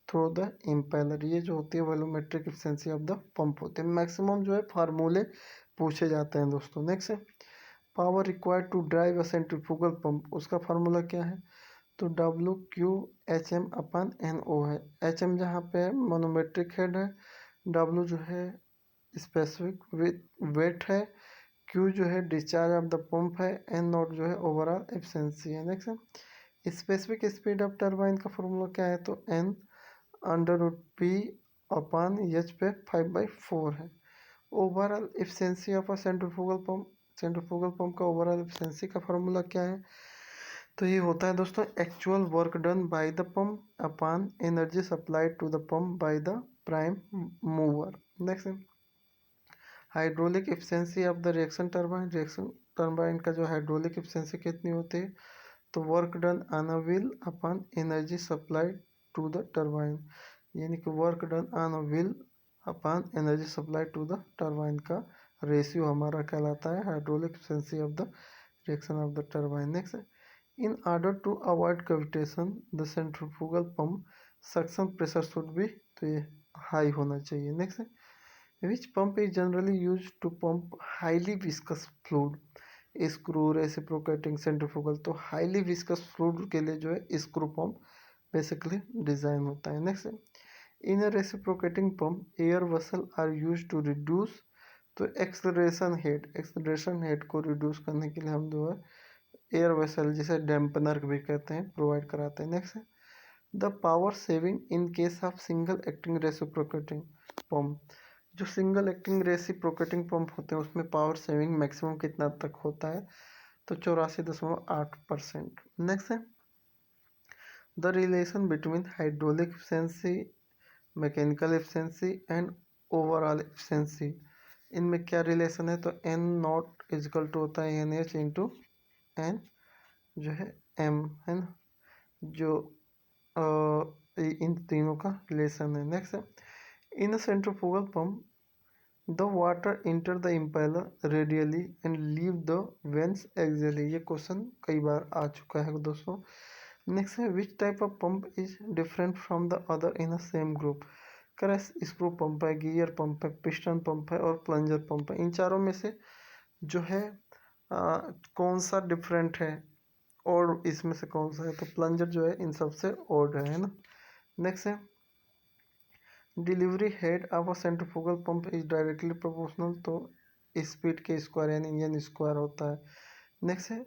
S1: through the impeller, ये जो होती है volumetric efficiency of the pump होते हैं। मैक्सिमम जो है फार्मूले पूछे जाते हैं दोस्तों। नेक्स्ट है power required to drive a centrifugal pump, उसका फार्मूला क्या है, तो WQ HM अपन NO है। HM जहाँ पे है मोनोमेट्रिक हेड है, W जो है स्पेसिफिक वेट है, Q जो है डिस्चार्ज ऑफ द पंप है, N0 जो है ओवरऑल एफिशिएंसी है। नेक्स्ट है स्पेसिफिक स्पीड ऑफ टर्बाइन का फॉर्मूला क्या है, तो N under root P upon H पे 5/4 है। Overall efficiency of a centrifugal pump, centrifugal pump का ओवरऑल एफिशिएंसी का फॉर्मूला क्या है, तो ये होता है दोस्तों actual work done by the pump upon energy supplied to the pump by the prime mover. Next, hydraulic efficiency of the reaction turbine का जो हाइड्रोलिक एफिशिएंसी कितनी होती है, तो work done on a wheel upon energy supply to the turbine, यानी कि work done on a wheel upon energy supply to the turbine का ratio हमारा कहलाता है hydraulic efficiency of the reaction of the turbine. Next, in order to avoid cavitation the centrifugal pump suction pressure should be, तो ये high होना चाहिए। Next, which pump is generally use to pump highly viscous fluid, screw reciprocating centrifugal, तो highly viscous fluid के लिए जो है screw pump basically design होता है। Next, in a reciprocating pump air vessel are use to reduce, तो acceleration head को reduce करने के लिए हम जो है एयर वेसल जिसे डैम्पनर भी कहते हैं प्रोवाइड कराते हैं। Next, the power saving in case of single acting reciprocating pump, जो सिंगल एक्टिंग रेसिप्रोकेटिंग पंप होते हैं उसमें पावर सेविंग मैक्सिमम कितना तक होता है, तो 84.8%। नेक्स्ट है the relation between hydraulic efficiency, mechanical efficiency and overall efficiency, इनमें क्या रिलेशन है, तो एन नॉट इजकल टू होता है एन एच इंटू एन जो है एम, है ना, जो इन तीनों का रिलेशन है। नेक्स्ट है in centrifugal pump the water enter the impeller radially and leave the vents axially, ये क्वेश्चन कई बार आ चुका है दोस्तों। नेक्स्ट है which type of pump is different from the other in a same group, करें स्क्रू पंप है, गियर पंप है, पिस्टन पंप है और प्लंजर पंप है, इन चारों में से जो है कौन सा डिफरेंट है और इसमें से कौन सा है, तो प्लंजर जो है इन सबसे ओड है ना। नेक्स्ट है delivery head of a centrifugal pump is directly proportional, तो स्पीड के स्क्वायर यानी इंजन स्क्वायर होता है। नेक्स्ट है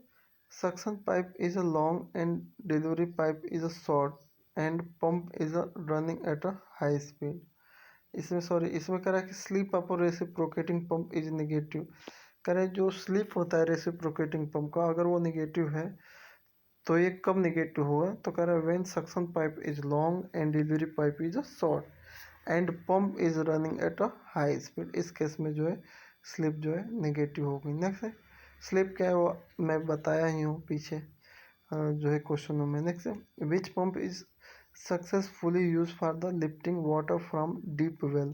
S1: suction pipe is a long and delivery pipe is a short and pump is a running at a high speed, इसमें कह रहा है कि slip of reciprocating pump is negative, कह रहा है जो स्लिप होता है रेसिप्रोकेटिंग पंप का अगर वो नेगेटिव है तो ये कब नेगेटिव होगा, तो कह रहा है when suction pipe is long and delivery pipe is a short and pump is running at a high speed, इस केस में जो है स्लिप जो है नेगेटिव होगी। नेक्स्ट है स्लिप क्या है वो मैं बताया ही हूँ पीछे जो है क्वेश्चनों में। नेक्स्ट है which pump is successfully use for the lifting water from deep well,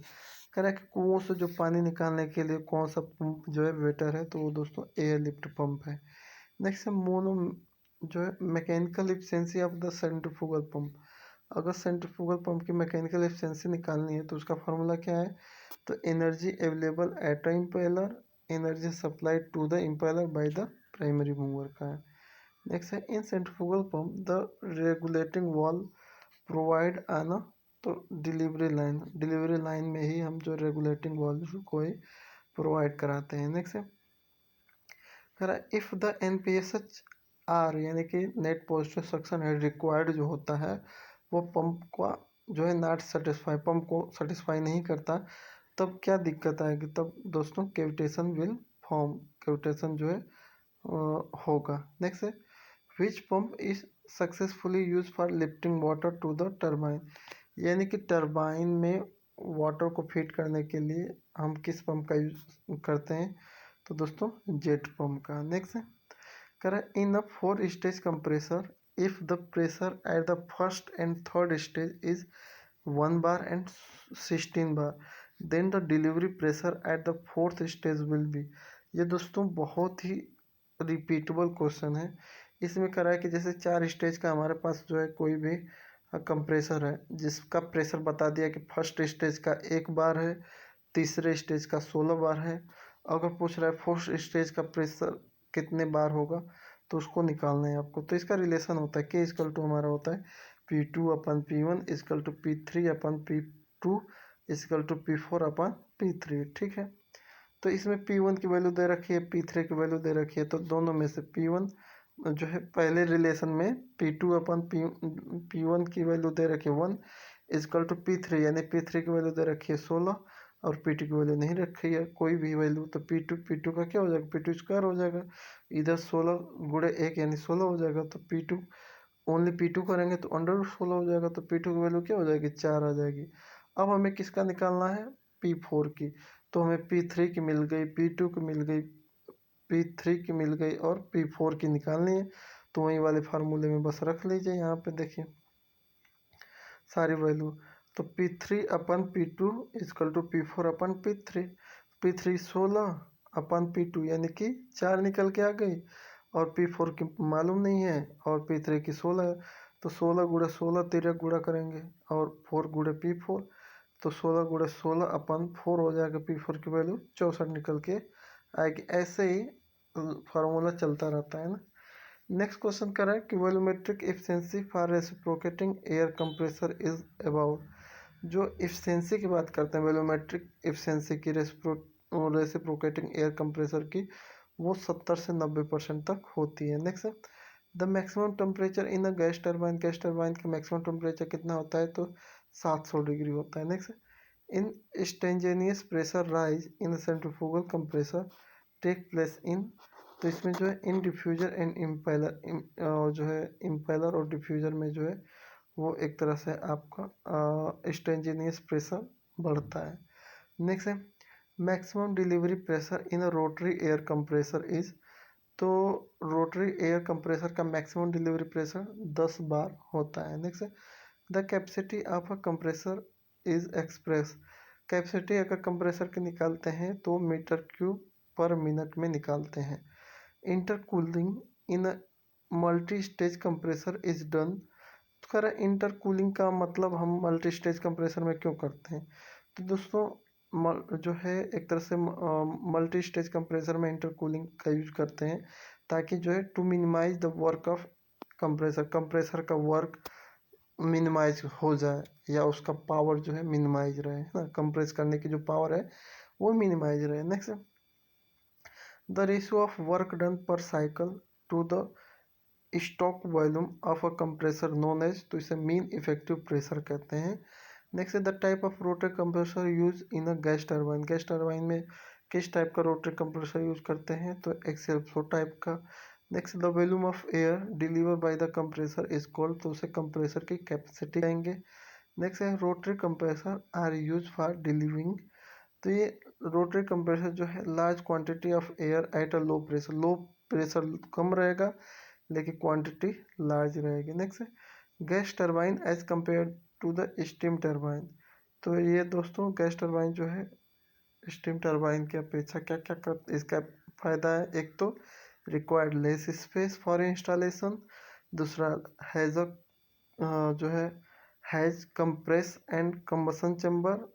S1: कह रहा है कि कुओं से जो पानी निकालने के लिए कौन सा पंप जो है बेटर है, तो वो दोस्तों एयर लिफ्ट पंप है। नेक्स्ट है मोनो जो है mechanical efficiency of the centrifugal pump, अगर सेंट्रीफ्यूगल पंप की मैकेनिकल एफिशिएंसी निकालनी है तो उसका फार्मूला क्या है, तो energy available at a impeller energy supply to the impeller by the primary mover का है। नेक्स्ट है in centrifugal pump the regulating valve provide आना, तो डिलीवरी लाइन में ही हम जो रेगुलेटिंग वाल्व को ही प्रोवाइड कराते हैं। नेक्स्ट है कह रहा है इफ़ द एनपीएसएच आर यानी कि net positive suction head required जो होता है वो पंप का जो है नॉट सेटिस्फाई, पंप को सेटिस्फाई नहीं करता, तब क्या दिक्कत आएगी, तब दोस्तों कैविटेशन विल फॉर्म, कैविटेशन जो है होगा। नेक्स्ट है which pump is successfully use for lifting water to the turbine, यानी कि टर्बाइन में वाटर को फीड करने के लिए हम किस पंप का यूज करते हैं, तो दोस्तों जेट पंप का। नेक्स्ट है करें in a 4 stage compressor if the pressure at the first and third stage is 1 bar and 16 bar then the delivery pressure at the fourth stage will be, ये दोस्तों बहुत ही रिपीटेबल क्वेश्चन है। इसमें करा है कि जैसे 4 स्टेज का हमारे पास जो है कोई भी कंप्रेसर है जिसका प्रेशर बता दिया कि फर्स्ट स्टेज का 1 बार है, तीसरे स्टेज का 16 बार है, अगर पूछ रहा है फोर्थ स्टेज का प्रेशर कितने बार होगा तो उसको निकालना है आपको। तो इसका रिलेशन होता है के इक्वल टू हमारा होता है P2/P1 equal to P3/P2 equal to P4/P3, ठीक है। तो इसमें P1 की वैल्यू दे रखी है, P3 की वैल्यू दे रखी है, तो दोनों में से P1 जो है पहले रिलेशन में P1 की वैल्यू दे रखी है 1 इक्वल टू P3 यानी P3 की वैल्यू दे रखी है 16 और P2 की वैल्यू नहीं रखी है कोई भी वैल्यू, तो P2 का क्या हो जाएगा, P2 स्क्वायर हो जाएगा, इधर 16 × 1 यानी 16 हो जाएगा, तो P2 करेंगे तो अंडर 16 हो जाएगा, तो P2 की वैल्यू क्या हो जाएगी 4 आ जाएगी। अब हमें किसका निकालना है, P4 की। तो हमें P3 की मिल गई, P2 की मिल गई, P3 की मिल गई और P4 की निकालनी है। तो वही वाले फार्मूले में बस रख लीजिए यहाँ पे देखिए सारी वैल्यू। तो P3/P2 is equal to P4/P3। P3 16/P2 यानी कि 4 निकल के आ गई और P4 की मालूम नहीं है और P3 की 16 है। तो 16 गुणे 16 तिरक गुणा करेंगे और 4 गुणे P4। तो 16 गुणे 16/4 हो जाएगा। P4 की वैल्यू 64 निकल के आएगी। ऐसे ही फार्मूला चलता रहता है ना। नेक्स्ट क्वेश्चन कर रहा है कि volumetric efficiency for reciprocating air compressor is about. जो एफिशिएंसी की बात करते हैं वॉल्यूमेट्रिक एफिशिएंसी की रेसिप्रोकेटिंग एयर कंप्रेसर की, वो 70 से 90% तक होती है। नेक्स्ट है the maximum temperature in a gas turbine. Gas turbine का मैक्सिमम टेम्परेचर कितना होता है, तो 700 डिग्री होता है। Next in instantaneous pressure rise in centrifugal compressor take place in. तो इसमें जो है इन डिफ्यूजर एंड इम्पेलर, जो है इम्पेलर और डिफ्यूजर में जो है वो एक तरह से आपका इंस्टेंटेनियस प्रेशर बढ़ता है। नेक्स्ट है maximum delivery pressure in a rotary air compressor is. तो रोटरी एयर कंप्रेसर का मैक्सिमम डिलीवरी प्रेशर 10 बार होता है। नेक्स्ट है the capacity of a compressor is express. Capacity अगर कंप्रेसर की निकालते हैं तो मीटर क्यूब पर मिनट में निकालते हैं। Intercooling in multi stage compressor is done. तो कह रहा है इंटरकूलिंग का मतलब हम मल्टी स्टेज कंप्रेसर में क्यों करते हैं। तो दोस्तों जो है एक तरह से मल्टी स्टेज कंप्रेसर में इंटरकूलिंग का यूज करते हैं ताकि जो है to minimize the work of compressor. Compressor का वर्क मिनिमाइज हो जाए या उसका पावर जो है मिनिमाइज रहे, है ना। कंप्रेस करने की जो पावर है वो मिनिमाइज रहे। Next the ratio of work done per cycle to the stock volume of a compressor known as. तो इसे मीन इफेक्टिव प्रेशर कहते हैं। Next the type of rotary compressor use in a gas turbine. Gas turbine में किस type का rotary compressor use करते हैं, तो एक्सेल फ्लो टाइप का। Next the volume of air deliver by the compressor is called. तो उसे compressor की कैपेसिटी कहेंगे। नेक्स्ट है rotary compressor are use for delivering. तो ये रोटरी कंप्रेसर जो है large quantity of air at a low pressure. Low pressure कम रहेगा लेकिन क्वांटिटी लार्ज रहेगी। नेक्स्ट है gas turbine as compare to the steam turbine. तो ये दोस्तों गैस टरबाइन जो है स्टीम टरबाइन की अपेक्षा क्या क्या कर इसका फ़ायदा है। एक तो required less space for installation. दूसरा हैज़ जो है has compress and combustion chamber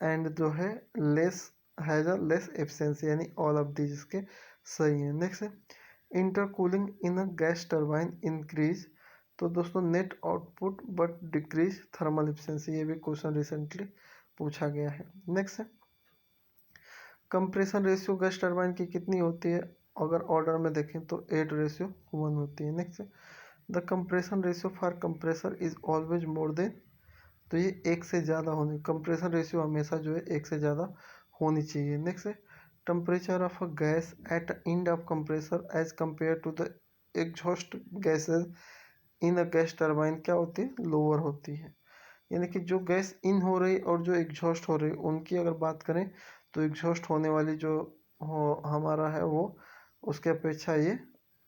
S1: and जो है less has a less efficiency, यानी ऑल ऑफ दीज इसके सही है। नेक्स्ट है intercooling in a gas turbine increase. तो दोस्तों net output but decrease thermal efficiency. ये भी क्वेश्चन रिसेंटली पूछा गया है। नेक्स्ट है कंप्रेशन रेशियो गैस टरबाइन की कितनी होती है, अगर ऑर्डर में देखें तो 8:1 होती है। नेक्स्ट है the compression ratio for compressor is always more than. तो ये एक से ज़्यादा होनी, कंप्रेशन रेशियो हमेशा जो है एक से ज़्यादा होनी चाहिए। नेक्स्ट है temperature of a gas at end of compressor as compare to the exhaust gases in a gas turbine क्या होती है, लोअर होती है। यानी कि जो गैस इन हो रही और जो एग्जॉस्ट हो रही उनकी अगर बात करें तो एग्जॉस्ट होने वाली जो हो हमारा है वो उसके अपेक्षा ये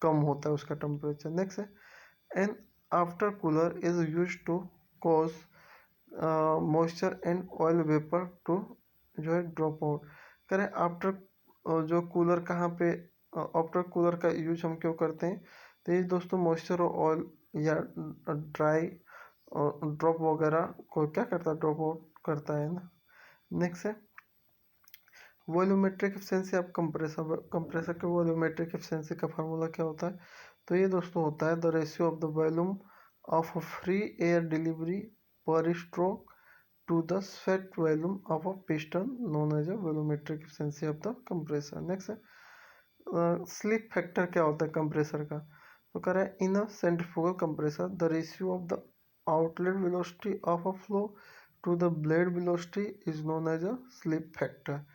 S1: कम होता है उसका टेम्परेचर। नेक्स्ट है an after cooler is use to cause moisture and oil vapour to जो है ड्रॉप आउट करें। आफ्टर जो कूलर कहाँ पे आफ्टर कूलर का यूज हम क्यों करते हैं, तो ये दोस्तों मॉइस्चर और ऑयल या ड्राई और ड्रॉप वगैरह को क्या करता है, ड्रॉप आउट करता है ना। नेक्स्ट है volumetric efficiency of compressor. Compressor के वॉल्यूमेट्रिक एफिशिएंसी का फार्मूला क्या होता है, तो ये दोस्तों होता है the ratio of the volume of free air delivery per stroke to the swept volume of a piston known as a volumetric efficiency of the compressor. Next है स्लिप फैक्टर क्या होता है कंप्रेसर का, तो कह रहा है in a centrifugal compressor the ratio of the outlet velocity of a flow to the blade velocity is known as a slip factor.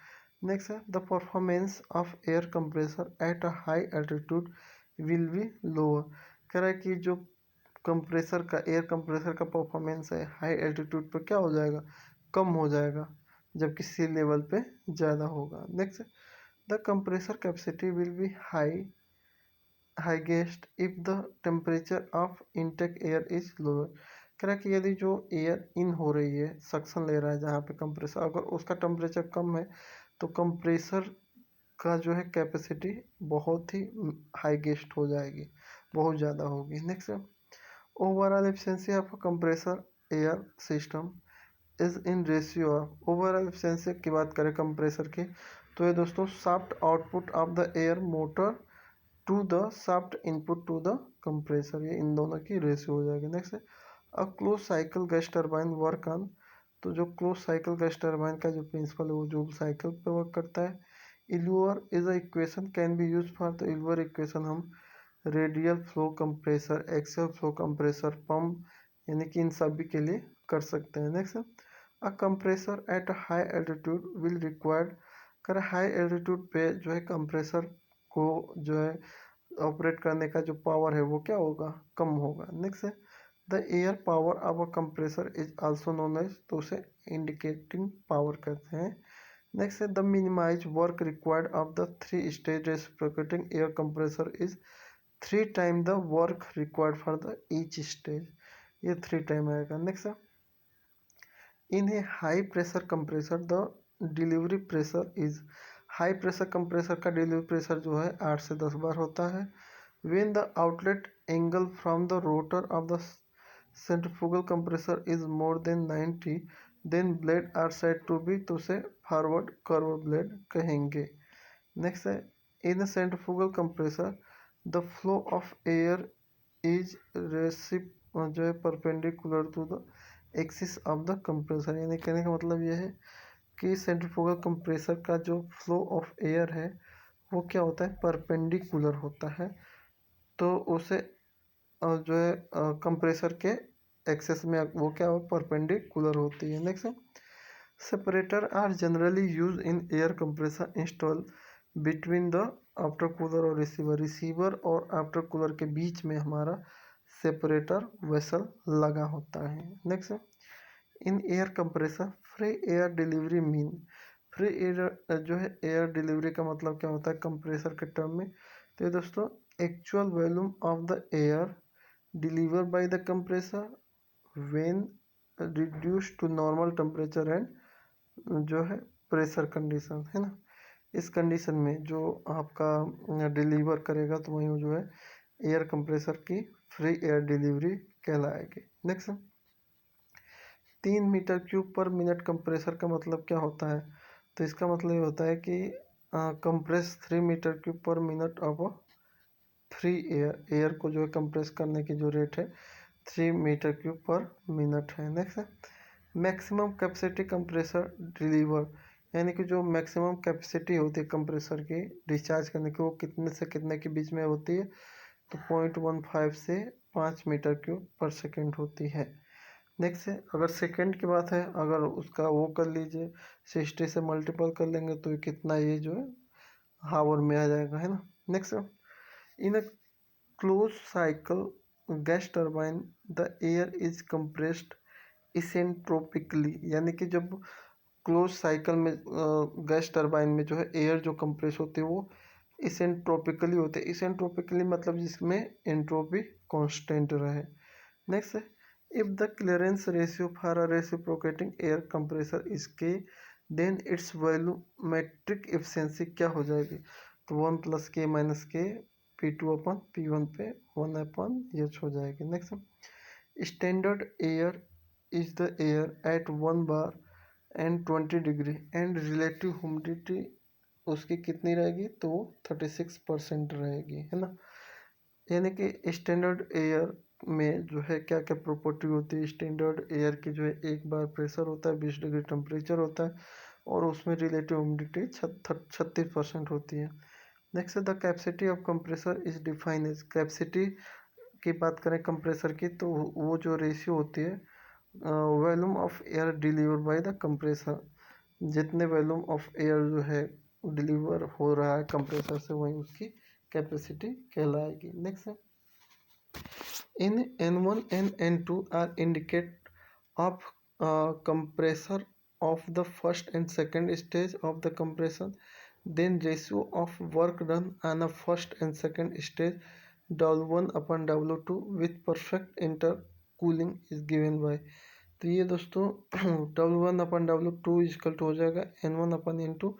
S1: Next है the performance of air compressor at a high altitude will be lower. कह रहा है कि जो compressor का air compressor का performance है high altitude पर क्या हो जाएगा, कम हो जाएगा, जबकि सी लेवल पे ज़्यादा होगा। Next, the compressor capacity will be highest if the temperature of intake air is lower. कह रहा है कि यदि जो एयर इन हो रही है, सक्शन ले रहा है जहाँ पे कंप्रेसर, अगर उसका टेम्परेचर कम है तो कंप्रेसर का जो है कैपेसिटी बहुत ही हाईएस्ट हो जाएगी, बहुत ज़्यादा होगी। Next, overall efficiency of compressor air system is in ratio of. Overall efficiency की बात करें कंप्रेसर की, तो ये दोस्तों shaft output of the air motor to the shaft input to the compressor, ये इन दोनों की रेशियो हो जाएगी। Next, a close cycle gas turbine work on. तो जो क्लोज साइकिल गैस टरबाइन का जो प्रिंसिपल है वो जूल साइकिल पे वर्क करता है। Euler is a equation can be use for. तो इल्यूअर इक्वेशन हम radial flow compressor, axial flow compressor, pump, यानी कि इन सभी के लिए कर सकते हैं। Next, a compressor at high altitude will required. कर हाई एल्टीट्यूड पे जो है कंप्रेसर को जो है ऑपरेट करने का जो पावर है वो क्या होगा, कम होगा। नेक्स्ट है the air power of a compressor is also known as, तो उसे इंडिकेटिंग पावर कहते हैं। नेक्स्ट है the minimise work required of the three stage reciprocating air compressor is 3 time the work required for the each stage. ये 3 time आएगा। Next है in a high pressure compressor the delivery pressure is. High pressure compressor का delivery pressure जो है 8 से 10 बार होता है। When the outlet angle from the rotor of the centrifugal compressor is more than 90 then blade are said to be, तो उसे forward curve blade कहेंगे। Next है in centrifugal compressor the flow of air is रेसिप जो है perpendicular to the axis of the compressor. यानी कहने का मतलब यह है कि सेंट्रीफ्यूगल कंप्रेसर का जो फ्लो ऑफ एयर है वो क्या होता है, परपेंडिकुलर होता है, तो उसे जो है कंप्रेसर के एक्सेस में वो क्या हो, परपेंडिकुलर होती है। Next, separator are generally use in air compressor install between the after cooler और रिसीवर। रिसीवर और आफ्टर कूलर के बीच में हमारा सेपरेटर वेसल लगा होता है। Next, in air compressor free air delivery mean. Free air जो है एयर डिलीवरी का मतलब क्या होता है कंप्रेसर के टर्म में, तो ये दोस्तों actual volume of the air deliver by the compressor when reduce to normal temperature and जो है प्रेशर कंडीशन है ना, इस कंडीशन में जो आपका डिलीवर करेगा तो वही जो है एयर कंप्रेसर की फ्री एयर डिलीवरी कहलाएगी। Next, 3 metre cube per minute compressor का मतलब क्या होता है, तो इसका मतलब ये होता है कि compress 3 metre cube per minute of free air. Air को जो है कंप्रेस करने की जो रेट है 3 मीटर क्यूब पर मिनट है। नेक्स्ट है मैक्सिमम कैपेसिटी कंप्रेसर डिलीवर, यानी कि जो मैक्सिमम कैपेसिटी होती है कंप्रेसर की डिस्चार्ज करने की वो कितने से कितने के बीच में होती है, तो 0.15 से 5 मीटर क्यूब पर सेकेंड होती है। नेक्स्ट है अगर सेकेंड की बात है, अगर उसका वो कर लीजिए 60 से मल्टीपल कर लेंगे तो कितना ये जो है हावर में आ जाएगा, है ना। Next, in a close cycle gas turbine the air is compressed isentropically, यानी कि जब क्लोज साइकिल में गैस टरबाइन में जो है एयर जो कंप्रेस होती है वो इसेंट्रोपिकली होते हैं। इसेंट्रोपिकली मतलब जिसमें एंट्रोपी कांस्टेंट रहे। नेक्स्ट है if the clearance ratio for a reciprocating air compressor is के देन इट्स वॉल्यूमेट्रिक एफिशिएंसी क्या हो जाएगी, तो 1 + k - k P2/P1 पे 1/H हो जाएगी। Next, standard air is the air at 1 bar and 20 degree and relative humidity उसकी कितनी रहेगी, तो 36% रहेगी, है ना। यानी कि स्टैंडर्ड एयर में जो है क्या क्या प्रॉपर्टी होती है, स्टैंडर्ड एयर की जो है 1 बार प्रेशर होता है, 20 डिग्री टेम्परेचर होता है और उसमें रिलेटिव ह्यूमिडिटी 36% होती है। Next the capacity of compressor is defined as. Capacity की बात करें कंप्रेसर की तो वो जो रेशियो होती है volume of air deliver by the compressor, जितने वॉल्यूम ऑफ एयर जो है डिलीवर हो रहा है कंप्रेसर से वही उसकी कैपेसिटी कहलाएगी। नेक्स्ट है in N1 and N2 are indicate of compressor of the first and second stage of the compression, then ratio of work done on a first and second stage W1 upon W2 with perfect intercooling is given by। तो ये दोस्तों W1 upon W2 is equal to हो जाएगा N1 अपन N2।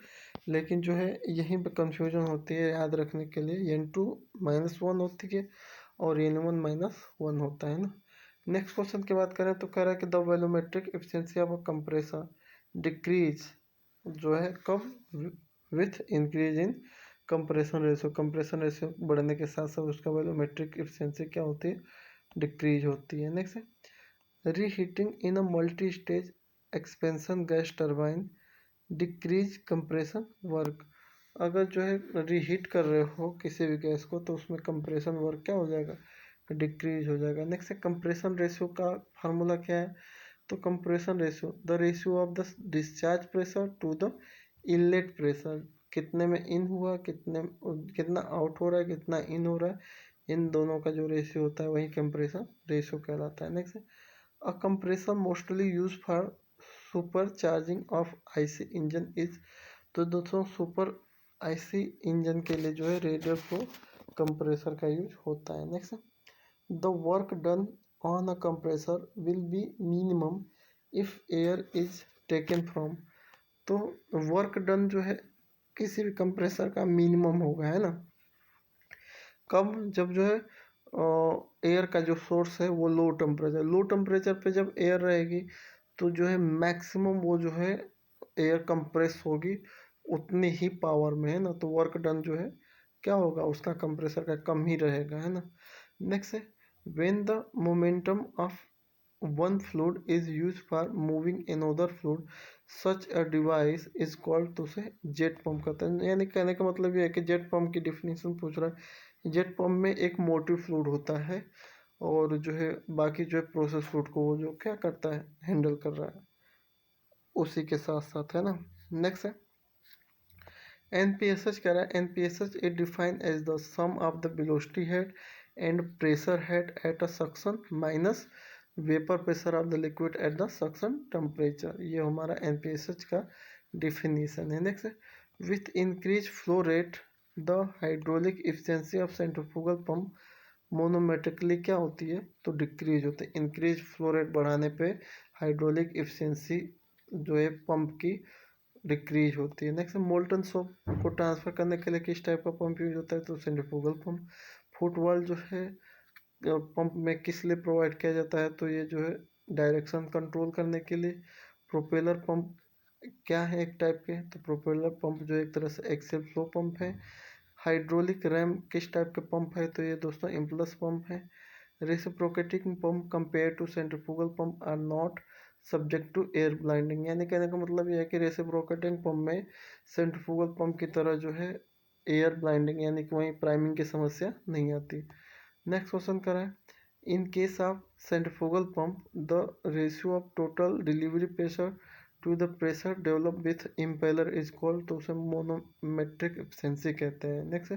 S1: लेकिन जो है यहीं पे कंफ्यूजन होती है याद रखने के लिए, N2 -1 होती है और N1 -1 होता है ना। नेक्स्ट क्वेश्चन की बात करें तो कह रहा है कि the volumetric efficiency of compressor decrease जो है कब, with increase in compression ratio. Compression ratio बढ़ने के साथ साथ उसका वॉल्यूमेट्रिक एफिशिएंसी क्या होती है, डिक्रीज होती है। नेक्स्ट है reheating in a multi stage expansion gas turbine decrease compression work. अगर जो है रीहीट कर रहे हो किसी भी गैस को तो उसमें कंप्रेशन वर्क क्या हो जाएगा, डिक्रीज हो जाएगा। नेक्स्ट है कंप्रेशन रेशियो का फार्मूला क्या है, तो compression ratio the ratio of the discharge pressure to the inlet pressure, कितने में इन हुआ, कितना आउट हो रहा है, कितना इन हो रहा है, इन दोनों का जो रेशियो होता है वही कंप्रेशन रेशियो कहलाता है। Next a compressor mostly use for super charging of IC engine is. तो दोस्तों सुपर आईसी इंजन के लिए जो है रेडियल फ्लो कंप्रेसर का यूज होता है। Next the work done on a compressor will be minimum if air is taken from. तो वर्क डन जो है किसी भी कंप्रेसर का मिनिमम होगा, है ना, कब, जब जो है एयर का जो सोर्स है वो लो टेम्परेचर पे जब एयर रहेगी तो जो है मैक्सिमम वो जो है एयर कंप्रेस होगी उतनी ही पावर में, है ना। तो वर्क डन जो है क्या होगा, उसका कंप्रेसर का कम ही रहेगा, है ना। नेक्स्ट है when the momentum of one fluid is use for moving another fluid such a device is called, तो उसे जेट पंप कहते हैं। यानी कहने का मतलब ये है कि जेट पंप की डिफिनीशन पूछ रहा है। जेट पंप में एक मोटिव फ्लूइड होता है और जो है बाकी जो है प्रोसेस फ्लूइड को वो जो क्या करता है, हैंडल कर रहा है उसी के साथ साथ, है ना। नेक्स्ट है NPSH कह रहा है NPSH is defined as the sum of the velocity head and pressure head at a suction minus vapour pressure of the liquid at the suction temperature. ये हमारा NPSH का डिफिनीशन है। नेक्स्ट है with increase flow rate the hydraulic efficiency of centrifugal pump manometrically क्या होती है, तो decrease होती है। इंक्रीज फ्लो रेट बढ़ाने पे हाइड्रोलिक एफिशिएंसी जो है पंप की डिक्रीज होती है। नेक्स्ट मोल्टन सोप को ट्रांसफर करने के लिए किस टाइप का पंप यूज होता है, तो सेंट्रीफ्यूगल पंप। फुटवॉल जो है पंप में किस लिए प्रोवाइड किया जाता है, तो ये जो है डायरेक्शन कंट्रोल करने के लिए। प्रोपेलर पंप क्या है एक टाइप के, तो प्रोपेलर पंप जो एक तरह से एक्सेल फ्लो पंप है। हाइड्रोलिक रैम किस टाइप के पंप है, तो ये दोस्तों इम्पल्स पंप है। Reciprocating pump compare to centrifugal pump are not subject to air blinding. यानी कहने का मतलब ये है कि रेसिप्रोकेटिंग पंप में सेंट्रीफ्यूगल पंप की तरह जो है एयर ब्लाइंडिंग यानी कि वहीं प्राइमिंग की समस्या नहीं आती। नेक्स्ट क्वेश्चन करा है in case of centrifugal pump the ratio of total delivery pressure to the pressure develop with impeller is called, तो उसे मोनोमेट्रिक एफिशिएंसी कहते हैं। Next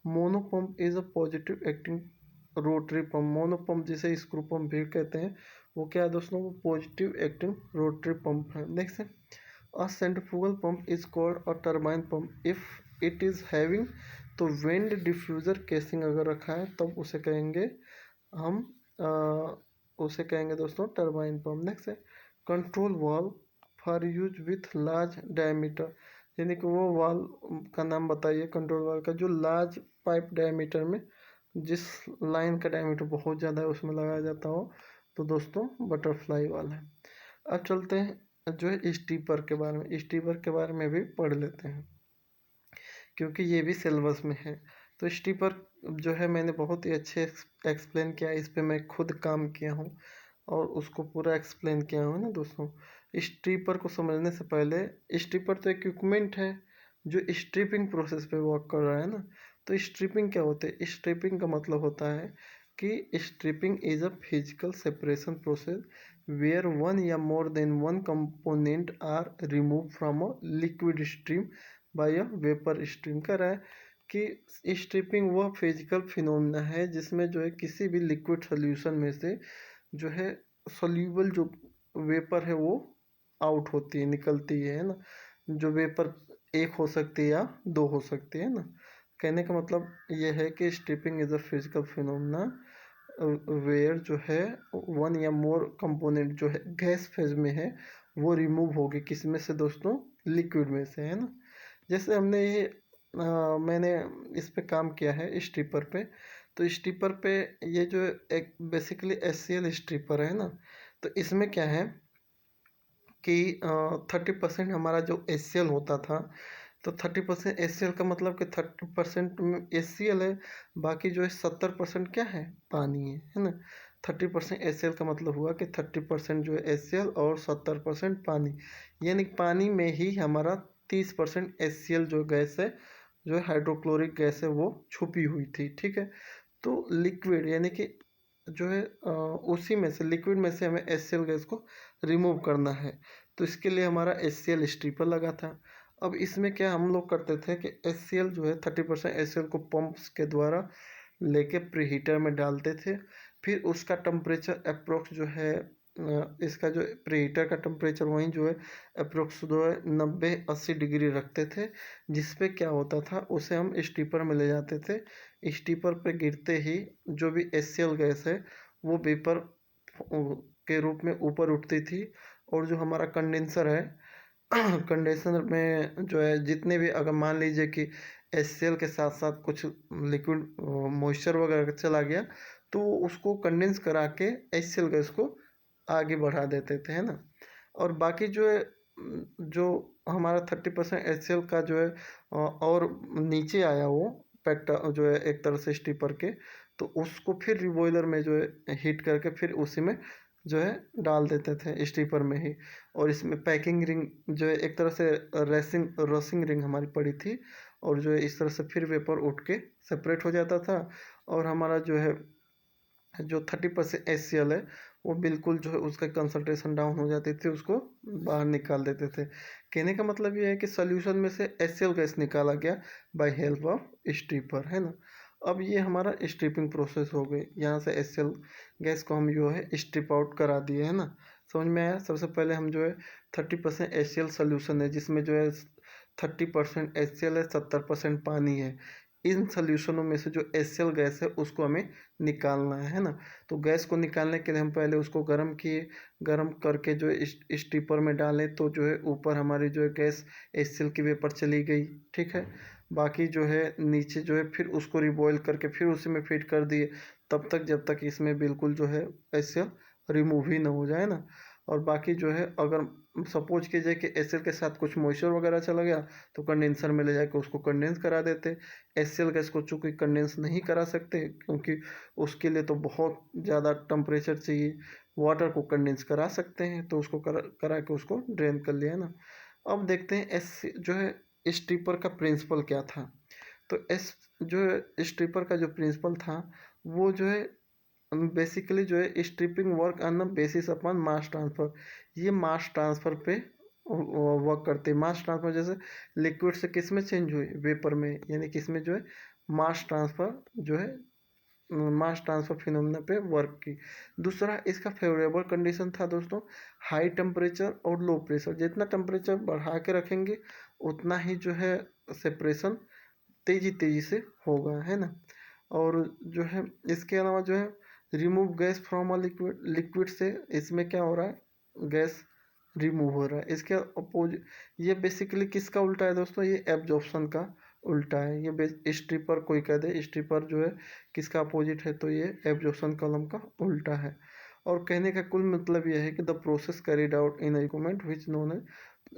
S1: mono pump is a positive acting rotary pump. Mono pump जिसे screw pump भी कहते हैं वो क्या है दोस्तों, वो पॉजिटिव एक्टिंग रोटरी पंप है। Next a centrifugal pump is called a turbine pump if it is having, तो विंड डिफ्यूजर केसिंग अगर रखा है तब उसे कहेंगे हम उसे कहेंगे दोस्तों टरबाइन पंप। नेक्स्ट है control valve for use with large diameter, यानी कि वो वाल्व का नाम बताइए कंट्रोल वाल्व का जो लार्ज पाइप डायमीटर में, जिस लाइन का डायमीटर बहुत ज़्यादा है उसमें लगाया जाता हो, तो दोस्तों बटरफ्लाई वाला है। अब चलते हैं जो है स्टीपर के बारे में। स्टीपर के बारे में भी पढ़ लेते हैं क्योंकि ये भी सिलेबस में है। तो स्टीपर जो है मैंने बहुत ही अच्छे एक्सप्लेन किया, इस पे मैं खुद काम किया हूँ और उसको पूरा एक्सप्लेन किया हूँ ना दोस्तों। स्ट्रीपर को समझने से पहले, स्ट्रीपर तो इक्विपमेंट है जो स्ट्रिपिंग प्रोसेस पे वर्क कर रहा है ना। तो स्ट्रिपिंग क्या होता है, स्ट्रिपिंग का मतलब होता है कि stripping is a physical separation process where one या more than one component are remove from a liquid stream by a vapour stream. कह रहा है कि स्ट्रिपिंग वह फिजिकल फिनोमिना है जिसमें जो है किसी भी लिक्विड सोल्यूशन में से जो है सोल्यूबल जो वेपर है वो आउट होती है, निकलती है ना। जो वेपर एक हो सकती है या दो हो सकती है ना। कहने का मतलब ये है कि stripping is a physical phenomena where जो है वन या मोर कंपोनेंट जो है गैस फेज में है वो रिमूव होगी, किस में से दोस्तों, लिक्विड में से, है ना। जैसे हमने ये मैंने इस पे काम किया है स्ट्रिपर पे। तो स्ट्रिपर पे ये जो एक बेसिकली एससीएल स्ट्रिपर है ना, तो इसमें क्या है कि 30% हमारा जो एससीएल होता था, तो 30% एससीएल का मतलब कि 30% में एससीएल है, बाकी जो है 70% क्या है, पानी है ना। 30% एससीएल का मतलब हुआ कि 30% जो है एससीएल और 70% पानी, यानी पानी में ही हमारा 30% एससीएल जो गैस है, जो है हाइड्रोक्लोरिक गैस है, वो छुपी हुई थी, ठीक है। तो लिक्विड यानी कि जो है उसी में से, लिक्विड में से हमें एचसीएल गैस को रिमूव करना है। तो इसके लिए हमारा एचसीएल स्ट्रिपर लगा था। अब इसमें क्या हम लोग करते थे कि एचसीएल जो है 30% एचसीएल को पंप्स के द्वारा लेके प्रीहीटर में डालते थे। फिर उसका टेम्परेचर अप्रोक्स जो है इसका जो प्रीहीटर का टेम्परेचर वहीं जो है अप्रोक्स जो है 90-80 डिग्री रखते थे। जिस पे क्या होता था, उसे हम स्टीपर में ले जाते थे। स्टीपर पे गिरते ही जो भी एचसीएल गैस है वो वेपर के रूप में ऊपर उठती थी। और जो हमारा कंडेंसर है कंडेंसर में जो है जितने भी, अगर मान लीजिए कि एचसीएल के साथ साथ कुछ लिक्विड मॉइस्चर वगैरह चला गया, तो उसको कंडेंस करा के एचसीएल गैस को आगे बढ़ा देते थे, है ना। और बाकी जो है जो हमारा 30% एचसीएल का जो है और नीचे आया वो पैक्ट जो है एक तरह से स्टीपर के, तो उसको फिर रिबॉइलर में जो है हीट करके फिर उसी में जो है डाल देते थे स्टीपर में ही। और इसमें पैकिंग रिंग जो है एक तरह से रसिंग रिंग हमारी पड़ी थी। और जो है इस तरह से फिर वेपर उठ के सेपरेट हो जाता था। और हमारा जो है जो 30% एचसीएल है वो बिल्कुल जो है उसका कंसंट्रेशन डाउन हो जाती थी, उसको बाहर निकाल देते थे। कहने का मतलब ये है कि सोल्यूशन में से एचसीएल गैस निकाला गया बाय हेल्प ऑफ स्ट्रिपर, है ना। अब ये हमारा स्ट्रिपिंग प्रोसेस हो गई, यहाँ से एचसीएल गैस को हम जो है स्ट्रिप आउट करा दिए, है ना। समझ में आया। सबसे पहले हम जो है 30% एचसीएल सोल्यूशन है जिसमें जो है 30% एचसीएल है, 70% पानी है। इन सोल्यूशनों में से जो एचसीएल गैस है उसको हमें निकालना है ना। तो गैस को निकालने के लिए हम पहले उसको गर्म किए, गर्म करके जो है स्टीपर में डालें, तो जो है ऊपर हमारी जो है गैस एचसीएल की वेपर चली गई, ठीक है। बाकी जो है नीचे जो है फिर उसको रिबॉयल करके फिर उसी में फिट कर दिए, तब तक जब तक इसमें बिल्कुल जो है एचसीएल रिमूव ही ना हो जाए ना। और बाकी जो है अगर सपोज कीजिए कि एचसीएल के साथ कुछ मॉइस्चर वगैरह चला गया, तो कंडेंसर में ले जाकर उसको कंडेंस करा देते। एचसीएल गैस को चूँकि कंडेंस नहीं करा सकते क्योंकि उसके लिए तो बहुत ज़्यादा टेम्परेचर चाहिए, वाटर को कंडेंस करा सकते हैं, तो उसको करा के उसको ड्रेन कर लिया ना। अब देखते हैं एस जो है स्ट्रिपर का प्रिंसिपल क्या था। तो एस जो है स्ट्रिपर का जो प्रिंसिपल था वो जो है बेसिकली जो है stripping work on the basis upon mass transfer. ये मास ट्रांसफ़र पे वर्क करते हैं। मास ट्रांसफ़र जैसे लिक्विड से किस में चेंज हुई, वेपर में, यानी किस में जो है मास ट्रांसफ़र जो है मास ट्रांसफ़र फिनोमेना पे वर्क की। दूसरा इसका फेवरेबल कंडीशन था दोस्तों, हाई टेम्परेचर और लो प्रेशर। जितना टेम्परेचर बढ़ा के रखेंगे उतना ही जो है सेपरेशन तेज़ी तेज़ी से होगा, है ना। और जो है इसके अलावा जो है remove gas from a liquid, liquid से इसमें क्या हो रहा है, गैस रिमूव हो रहा है। इसके अपोज ये बेसिकली किसका उल्टा है दोस्तों, ये एब्जॉर्प्शन का उल्टा है। ये स्ट्रिपर कोई कह दे स्ट्रिपर जो है किसका अपोजिट है, तो ये एब्जॉर्प्शन कॉलम का उल्टा है। और कहने का कुल मतलब यह है कि the process carried out in equipment which known है।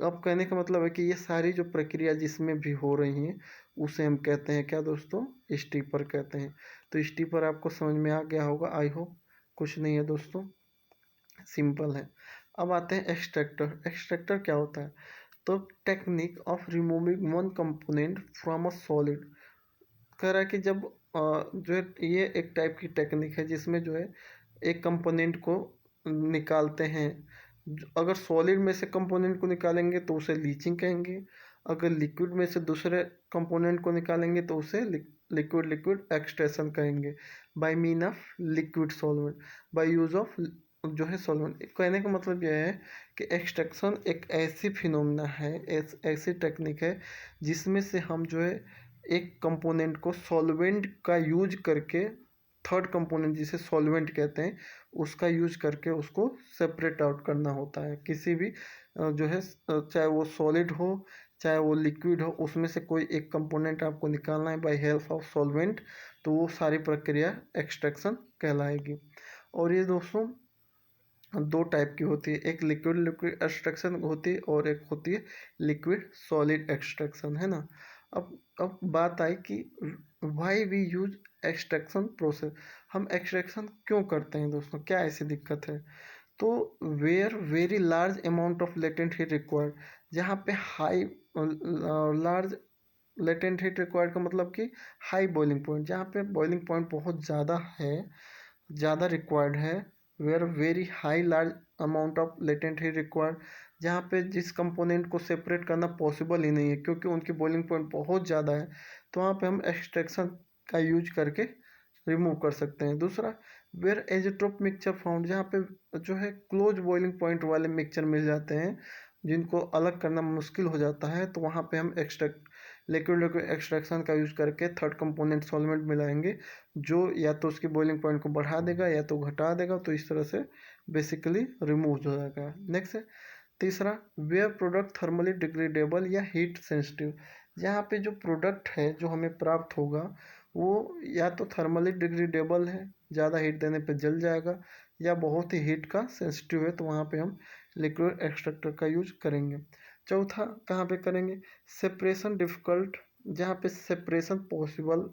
S1: अब कहने का मतलब है कि ये सारी जो प्रक्रिया जिसमें भी हो रही हैं उसे हम कहते हैं क्या दोस्तों, स्टीपर कहते हैं। तो स्टीपर आपको समझ में आ गया होगा, आई होप। कुछ नहीं है दोस्तों, सिंपल है। अब आते हैं एक्सट्रैक्टर। एक्सट्रैक्टर क्या होता है, तो technique of removing one component from a solid. कह रहा है कि जब जो है ये एक टाइप की टेक्निक है जिसमें जो है एक कंपोनेंट को निकालते हैं। अगर सॉलिड में से कंपोनेंट को निकालेंगे तो उसे लीचिंग कहेंगे। अगर लिक्विड में से दूसरे कंपोनेंट को निकालेंगे तो उसे लिक्विड लिक्विड एक्सट्रैक्शन कहेंगे। By mean of liquid solvent, by use of जो है सॉल्वेंट, कहने का मतलब यह है कि एक्सट्रैक्शन एक ऐसी फिनोमिना है, ऐसी टेक्निक है जिसमें से हम जो है एक कंपोनेंट को सॉल्वेंट का यूज करके, थर्ड कंपोनेंट जिसे सॉल्वेंट कहते हैं, उसका यूज करके उसको सेपरेट आउट करना होता है। किसी भी जो है चाहे वो सॉलिड हो चाहे वो लिक्विड हो, उसमें से कोई एक कंपोनेंट आपको निकालना है बाय हेल्प ऑफ सॉल्वेंट, तो वो सारी प्रक्रिया एक्सट्रैक्शन कहलाएगी। और ये दोस्तों दो टाइप की होती है, एक लिक्विड लिक्विड एक्सट्रैक्शन होती है और एक होती है लिक्विड सॉलिड एक्सट्रैक्शन, है ना। अब बात आई कि why we use extraction process, हम एक्सट्रैक्शन क्यों करते हैं दोस्तों, क्या ऐसी दिक्कत है। तो where very large amount of latent heat required, जहाँ पे high large latent heat required का मतलब कि हाई बॉइलिंग पॉइंट, जहाँ पे बॉइलिंग पॉइंट बहुत ज़्यादा है, ज़्यादा रिक्वायर्ड है, where very high large amount of latent heat required, जहाँ पे जिस कंपोनेंट को सेपरेट करना पॉसिबल ही नहीं है क्योंकि उनकी बॉइलिंग पॉइंट बहुत ज़्यादा है, तो वहाँ पे हम एक्सट्रैक्शन का यूज करके रिमूव कर सकते हैं। दूसरा, वेयर एजेट्रोप मिक्सचर फाउंड, जहाँ पे जो है क्लोज बॉइलिंग पॉइंट वाले मिक्सचर मिल जाते हैं जिनको अलग करना मुश्किल हो जाता है, तो वहाँ पे हम लिक्विड लिक्विड एक्सट्रैक्शन का यूज करके थर्ड कंपोनेंट सॉल्वेंट मिलाएंगे, जो या तो उसकी बॉइलिंग पॉइंट को बढ़ा देगा या तो घटा देगा, तो इस तरह से बेसिकली रिमूव हो जाएगा। नेक्स्ट है तीसरा, वेयर प्रोडक्ट थर्मली डिग्रेडेबल या हीट सेंसिटिव, जहाँ पे जो प्रोडक्ट है जो हमें प्राप्त होगा वो या तो थर्मली डिग्रेडेबल है, ज़्यादा हीट देने पे जल जाएगा, या बहुत ही हीट का सेंसिटिव है, तो वहाँ पे हम लिक्विड एक्सट्रैक्टर का यूज करेंगे। चौथा कहाँ पे करेंगे, सेपरेशन डिफ़िकल्ट, जहाँ पे सेपरेशन पॉसिबल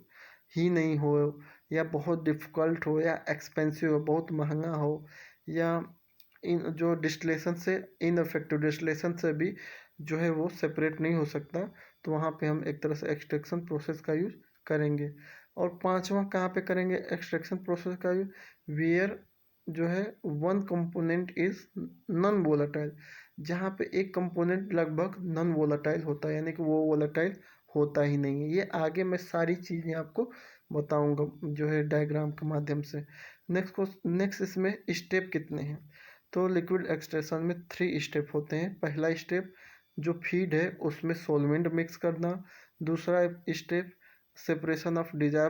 S1: ही नहीं हो, या बहुत डिफ़िकल्ट हो, या एक्सपेंसिव हो, बहुत महंगा हो, या इन जो डिस्टिलेशन से इनइफेक्टिव डिस्टिलेशन से भी जो है वो सेपरेट नहीं हो सकता, तो वहाँ पे हम एक तरह से एक्सट्रैक्शन प्रोसेस का यूज करेंगे। और पांचवा कहाँ पे करेंगे एक्सट्रैक्शन प्रोसेस का यूज, वेयर जो है one component is non volatile, जहाँ पे एक कंपोनेंट लगभग नॉन वोलेटाइल होता है, यानी कि वो वोलेटाइल होता ही नहीं है। ये आगे मैं सारी चीज़ें आपको बताऊंगा जो है डायग्राम के माध्यम से। नेक्स्ट इसमें स्टेप कितने हैं, तो लिक्विड एक्सट्रैक्शन में 3 स्टेप होते हैं। पहला स्टेप जो फीड है उसमें सॉल्वेंट मिक्स करना, दूसरा step separation of desire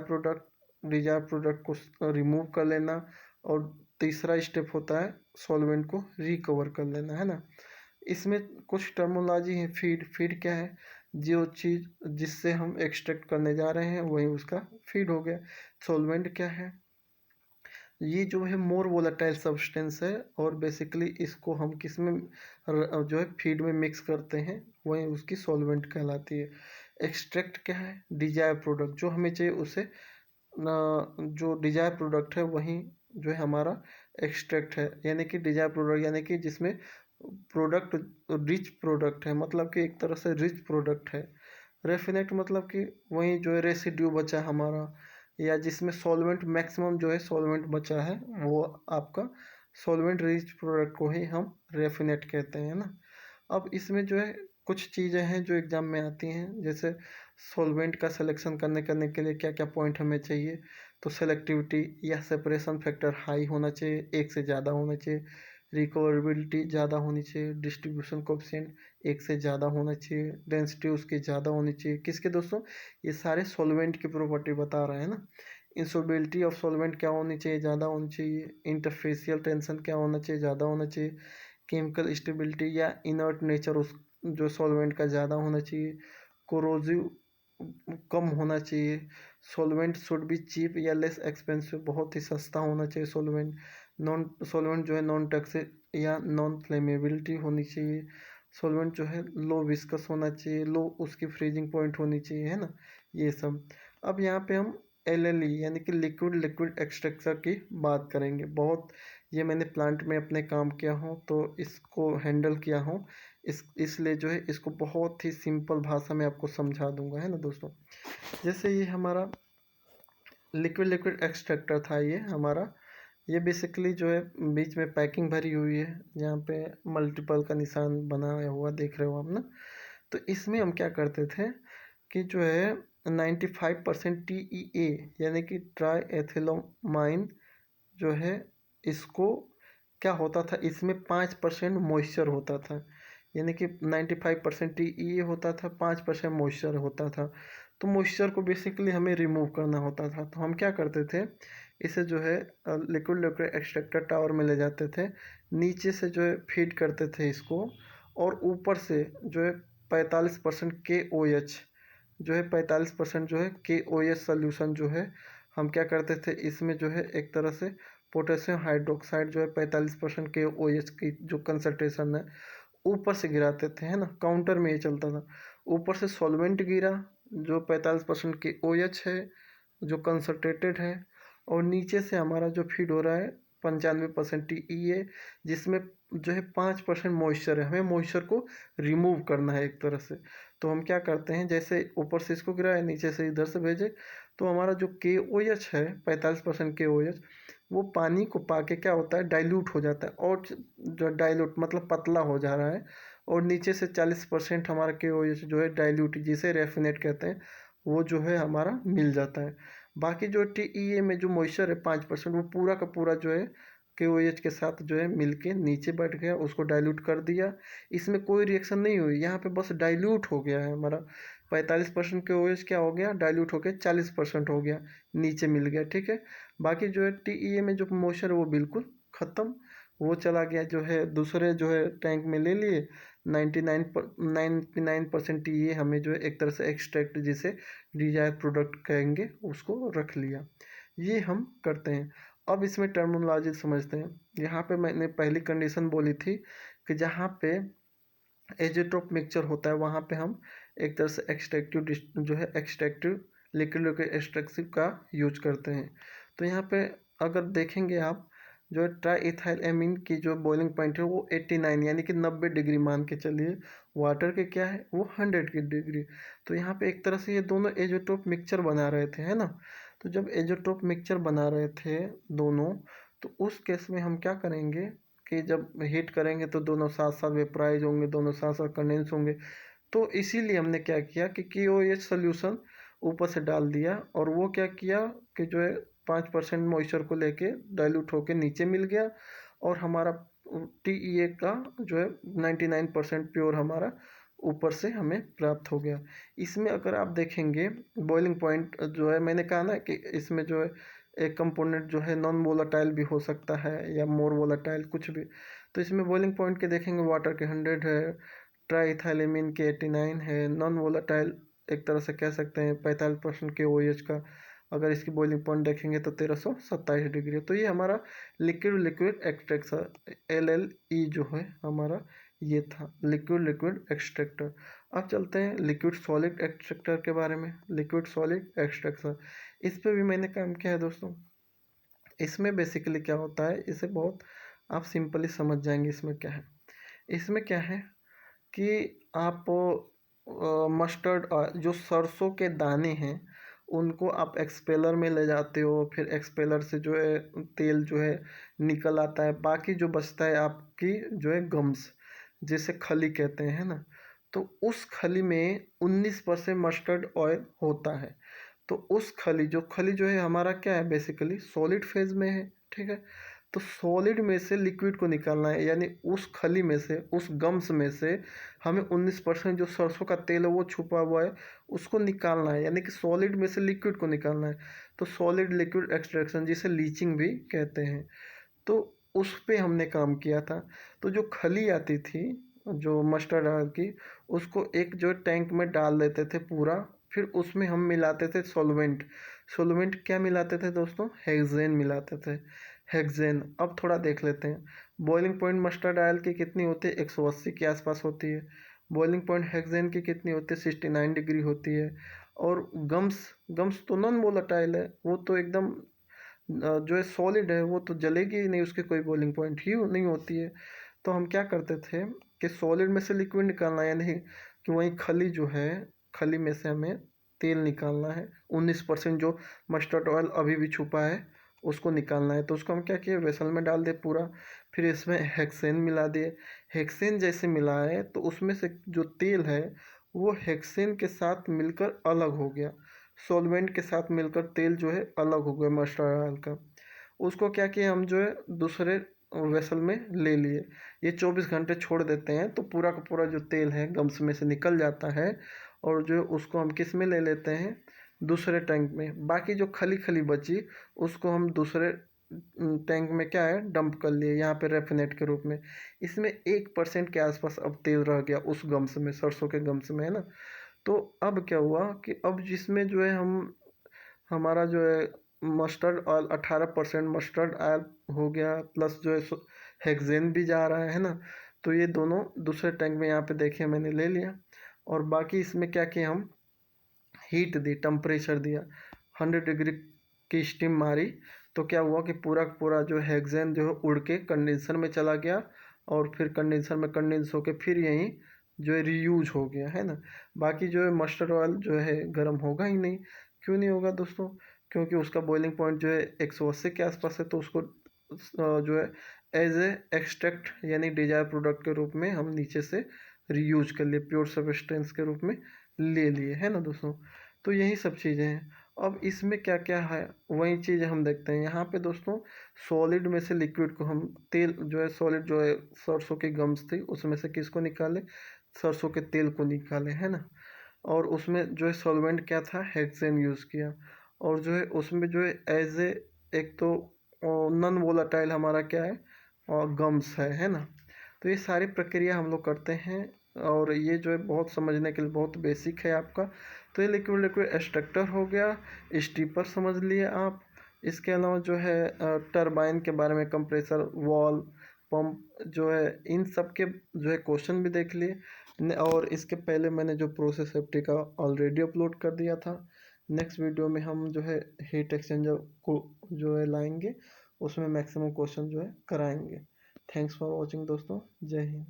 S1: product को रिमूव कर लेना, और तीसरा स्टेप होता है सॉल्वेंट को रिकवर कर लेना, है ना। इसमें कुछ टर्मोलॉजी है। फीड क्या है, जो चीज़ जिससे हम एक्सट्रैक्ट करने जा रहे हैं वही उसका फीड हो गया। सॉल्वेंट क्या है, ये जो है मोर वोलेटाइल सब्सटेंस है, और बेसिकली इसको हम किस में जो है फीड में मिक्स करते हैं, वही उसकी सॉल्वेंट कहलाती है। एक्सट्रैक्ट क्या है, डिजायर प्रोडक्ट, जो हमें चाहिए उसे जो डिजायर प्रोडक्ट है वही जो है हमारा एक्सट्रैक्ट है, यानी कि डिजायर प्रोडक्ट यानी कि जिसमें प्रोडक्ट रिच प्रोडक्ट है, मतलब कि एक तरह से रिच प्रोडक्ट है। रेफिनेट मतलब कि वही जो है रेसिड्यू बचा हमारा, या जिसमें सॉल्वेंट मैक्सिमम जो है सॉल्वेंट बचा है, वो आपका सॉल्वेंट रिच प्रोडक्ट को ही हम रेफिनेट कहते हैं ना। अब इसमें जो है कुछ चीज़ें हैं जो एग्जाम में आती हैं, जैसे सॉल्वेंट का सिलेक्शन करने के लिए क्या क्या पॉइंट हमें चाहिए, तो सेलेक्टिविटी या सेपरेशन फैक्टर हाई होना चाहिए, एक से ज़्यादा होना चाहिए, रिकवरेबिलिटी ज़्यादा होनी चाहिए, डिस्ट्रीब्यूशन कोफिशिएंट एक से ज़्यादा होना चाहिए, डेंसिटी उसकी ज़्यादा होनी चाहिए। किसके दोस्तों, ये सारे सॉल्वेंट की प्रॉपर्टी बता रहे हैं ना। इंसोल्युबिलिटी ऑफ सॉल्वेंट क्या होनी चाहिए, ज़्यादा होनी चाहिए। इंटरफेसियल टेंशन क्या होना चाहिए, ज़्यादा होना चाहिए। केमिकल स्टेबिलिटी या इनर्ट नेचर उस जो सॉल्वेंट का ज़्यादा होना चाहिए। कोरोजिव कम होना चाहिए। सॉल्वेंट शुड बी चीप या लेस एक्सपेंसिव, बहुत ही सस्ता होना चाहिए सॉल्वेंट। नॉन सॉल्वेंट जो है नॉन टॉक्सिक या नॉन फ्लेमेबिलिटी होनी चाहिए। सॉल्वेंट जो है लो विस्कस होना चाहिए, लो उसकी फ्रीजिंग पॉइंट होनी चाहिए, है ना, ये सब। अब यहाँ पे हम एलएलई यानी कि लिक्विड लिक्विड एक्सट्रैक्टर की बात करेंगे। बहुत ये मैंने प्लांट में अपने काम किया हूँ तो इसको हैंडल किया हूँ, इसलिए जो है इसको बहुत ही सिंपल भाषा में आपको समझा दूंगा, है ना दोस्तों। जैसे ये हमारा लिक्विड लिक्विड एक्सट्रैक्टर था, ये हमारा, ये बेसिकली जो है बीच में पैकिंग भरी हुई है, जहाँ पे मल्टीपल का निशान बनाया हुआ देख रहे हो आप ना। तो इसमें हम क्या करते थे कि जो है 95% TEA यानी कि ट्राई एथिलोमाइन जो है इसको क्या होता था, इसमें 5% मॉइस्चर होता था, यानी कि 95% टी होता था, 5% मॉइस्चर होता था। तो मॉइस्चर को बेसिकली हमें रिमूव करना होता था। तो हम क्या करते थे, इसे जो है लिक्विड लिक्विड एक्सट्रैक्टर टावर में ले जाते थे, नीचे से जो है फीड करते थे इसको, और ऊपर से जो है 45% KOH जो है 45% जो है KOH सोल्यूशन जो है हम क्या करते थे, इसमें जो है एक तरह से पोटेशियम हाइड्रोक्साइड जो है 45% KOH की जो कंसनट्रेशन है ऊपर से गिराते थे, है ना। काउंटर में ये चलता था। ऊपर से सॉल्वेंट गिरा जो 45% KOH है, जो कंसनट्रेटेड है, और नीचे से हमारा जो फीड हो रहा है 95% TEA, जिसमें जो है 5% मॉइस्चर है। हमें मॉइस्चर को रिमूव करना है एक तरह से। तो हम क्या करते हैं, जैसे ऊपर से इसको गिराए, नीचे से इधर से भेजे, तो हमारा जो KOH है 45% KOH, वो पानी को पाके क्या होता है, डाइल्यूट हो जाता है, और जो डाइल्यूट मतलब पतला हो जा रहा है, और नीचे से 40% हमारा KOH जो है डाइल्यूट, जिसे रेफिनेट कहते हैं, वो जो है हमारा मिल जाता है। बाकी जो TEA में जो मॉइस्चर है 5%, वो पूरा का पूरा जो है KOH के साथ जो है मिलके नीचे बैठ गया, उसको डाइल्यूट कर दिया। इसमें कोई रिएक्शन नहीं हुई, यहाँ पे बस डाइल्यूट हो गया है हमारा 45% KOH क्या हो गया, डाइल्यूट होकर 40% हो गया, नीचे मिल गया, ठीक है। बाकी जो है TEA में जो मॉइस्चर है वो बिल्कुल ख़त्म, वो चला गया जो है दूसरे जो है टैंक में ले लिए। 99% TEA हमें जो है एक तरह से एक्सट्रैक्ट, जिसे डिजायर प्रोडक्ट कहेंगे, उसको रख लिया। ये हम करते हैं। अब इसमें टर्मिनोलॉजी समझते हैं। यहाँ पे मैंने पहली कंडीशन बोली थी कि जहाँ पे एजेट्रोप मिक्सचर होता है वहाँ पे हम एक तरह से जो है एक्सट्रैक्टिव लिक्विड लिक्विड एक्सट्रैक्टिव का यूज करते हैं। तो यहाँ पे अगर देखेंगे आप, जो ट्राई इथाइल एमीन की जो बॉइलिंग पॉइंट है वो 89 यानी कि 90 डिग्री मान के चलिए। वाटर के क्या है, वो 100 की डिग्री। तो यहाँ पे एक तरह से ये दोनों एजेट्रोप मिक्सचर बना रहे थे, है ना। तो जब एजेट्रोप मिक्सचर बना रहे थे दोनों, तो उस केस में हम क्या करेंगे कि जब हीट करेंगे तो दोनों साथ साथ वेपराइज होंगे, दोनों साथ साथ कंडेंस होंगे। तो इसीलिए हमने क्या किया कि KOH सोल्यूशन ऊपर से डाल दिया, और वो क्या किया कि जो है 5% मॉइस्चर को लेके डाइल्यूट होके नीचे मिल गया, और हमारा TEA का जो है 99% प्योर हमारा ऊपर से हमें प्राप्त हो गया। इसमें अगर आप देखेंगे बॉइलिंग पॉइंट जो है, मैंने कहा ना कि इसमें जो है एक कंपोनेंट जो है नॉन वोलाटाइल भी हो सकता है या मोर वोलाटाइल, कुछ भी। तो इसमें बॉइलिंग पॉइंट के देखेंगे, वाटर के 100 है, ट्राईथाइलेमीन के 89 है, नॉन वोलाटाइल एक तरह से कह सकते हैं 45% के OH का। अगर इसकी बॉइलिंग पॉइंट देखेंगे तो 1327 डिग्री। तो ये हमारा लिक्विड लिक्विड एक्सट्रैक्टर LLE जो है हमारा, ये था लिक्विड लिक्विड एक्सट्रैक्टर। अब चलते हैं लिक्विड सॉलिड एक्सट्रैक्टर के बारे में। लिक्विड सॉलिड एक्सट्रैक्टर, इस पे भी मैंने काम किया है दोस्तों। इसमें बेसिकली क्या होता है, इसे बहुत आप सिंपली समझ जाएंगे। इसमें क्या है, इसमें क्या है कि आप मस्टर्ड जो सरसों के दाने हैं उनको आप एक्सपेलर में ले जाते हो, फिर एक्सपेलर से जो है तेल जो है निकल आता है। बाकी जो बचता है आपकी जो है गम्स, जिसे खली कहते हैं, है ना। तो उस खली में 19% मस्टर्ड ऑयल होता है। तो उस खली जो है हमारा क्या है, बेसिकली सॉलिड फेज में है, ठीक है। तो सॉलिड में से लिक्विड को निकालना है, यानी उस खली में से, उस गम्स में से हमें 19% जो सरसों का तेल है वो छुपा हुआ है, उसको निकालना है, यानी कि सॉलिड में से लिक्विड को निकालना है। तो सॉलिड लिक्विड एक्सट्रैक्शन, जिसे लीचिंग भी कहते हैं, तो उस पे हमने काम किया था। तो जो खली आती थी जो मस्टर्ड ऑयल की, उसको एक जो टैंक में डाल देते थे पूरा, फिर उसमें हम मिलाते थे सॉल्वेंट। सॉल्वेंट क्या मिलाते थे दोस्तों, हेक्सेन मिलाते थे, हेक्सेन। अब थोड़ा देख लेते हैं, बॉइलिंग पॉइंट मस्टर्ड ऑयल की कितनी होती है, 180 के आसपास होती है। बॉइलिंग पॉइंट हेक्सेन की कितनी होती है, 69 डिग्री होती है। और गम्स, गम्स तो नॉन वोलेटाइल है, वो तो एकदम जो है सॉलिड है, वो तो जलेगी ही नहीं, उसकी कोई बॉइलिंग पॉइंट ही नहीं होती है। तो हम क्या करते थे कि सॉलिड में से लिक्विड निकालना है, यानी कि वही खली जो है, खली में से हमें तेल निकालना है। 19% जो मस्टर्ड ऑयल अभी भी छुपा है उसको निकालना है। तो उसको हम क्या किए, वेसल में डाल दिए पूरा, फिर इसमें हेक्सेन मिला दिए। हेक्सेन जैसे मिलाए तो उसमें से जो तेल है वो हेक्सेन के साथ मिलकर अलग हो गया, सॉल्वेंट के साथ मिलकर तेल जो है अलग हो गया मस्टर्ड ऑयल का। उसको क्या किया हम, जो है दूसरे वेसल में ले लिए। ये 24 घंटे छोड़ देते हैं तो पूरा का पूरा जो तेल है गम्स में से निकल जाता है और जो उसको हम किस में ले लेते हैं, दूसरे टैंक में। बाकी जो खली खली बची उसको हम दूसरे टैंक में क्या है डंप कर लिए, यहाँ पे रेफिनेट के रूप में। इसमें 1% के आसपास अब तेल रह गया उस गम्स में, सरसों के गम्स में, है ना। तो अब क्या हुआ कि अब जिसमें जो है हमारा जो है मस्टर्ड ऑयल 18% मस्टर्ड ऑयल हो गया, प्लस जो है हेक्सेन भी जा रहा है ना। तो ये दोनों दूसरे टैंक में यहाँ पे देखिए मैंने ले लिया। और बाकी इसमें क्या किया, हम हीट दी, टेम्परेचर दिया, 100 डिग्री की स्टीम मारी। तो क्या हुआ कि पूरा का पूरा जो हेक्सेन जो है उड़ के कंडेंसर में चला गया और फिर कंडेंसर में कंडेंस होके फिर यहीं जो है रीयूज हो गया, है ना। बाकी जो है मस्टर्ड ऑयल जो है गर्म होगा ही नहीं। क्यों नहीं होगा दोस्तों, क्योंकि उसका बॉइलिंग पॉइंट जो है 180 के आसपास है। तो उसको जो है एज ए एक्सट्रैक्ट यानी डिजायर प्रोडक्ट के रूप में हम नीचे से रीयूज कर लिए, प्योर सब्सटेंस के रूप में ले लिए, है ना दोस्तों। तो यही सब चीज़ें हैं। अब इसमें क्या क्या है वही चीज़ हम देखते हैं यहाँ पे दोस्तों। सॉलिड में से लिक्विड को हम तेल जो है, सॉलिड जो है सरसों की गम्स थी उसमें से किसको निकाले, सरसों के तेल को निकाले, है ना। और उसमें जो है सॉल्वेंट क्या था, हेक्सेन यूज़ किया। और जो है उसमें जो है एज ए एक तो नॉन वोलाटाइल हमारा क्या है और गम्स है ना। तो ये सारी प्रक्रिया हम लोग करते हैं और ये जो है बहुत समझने के लिए बहुत बेसिक है आपका। तो ये लिक्विड लिक्विड एक्सट्रैक्टर हो गया, स्टीपर समझ लिए आप। इसके अलावा जो है टरबाइन के बारे में, कंप्रेसर, वॉल, पंप जो है, इन सब के जो है क्वेश्चन भी देख लिए। और इसके पहले मैंने जो प्रोसेस सेफ्टी का ऑलरेडी अपलोड कर दिया था। नेक्स्ट वीडियो में हम जो है हीट एक्सचेंजर को जो है लाएंगे, उसमें मैक्सिमम क्वेश्चन जो है कराएंगे। थैंक्स फॉर वॉचिंग दोस्तों, जय हिंद।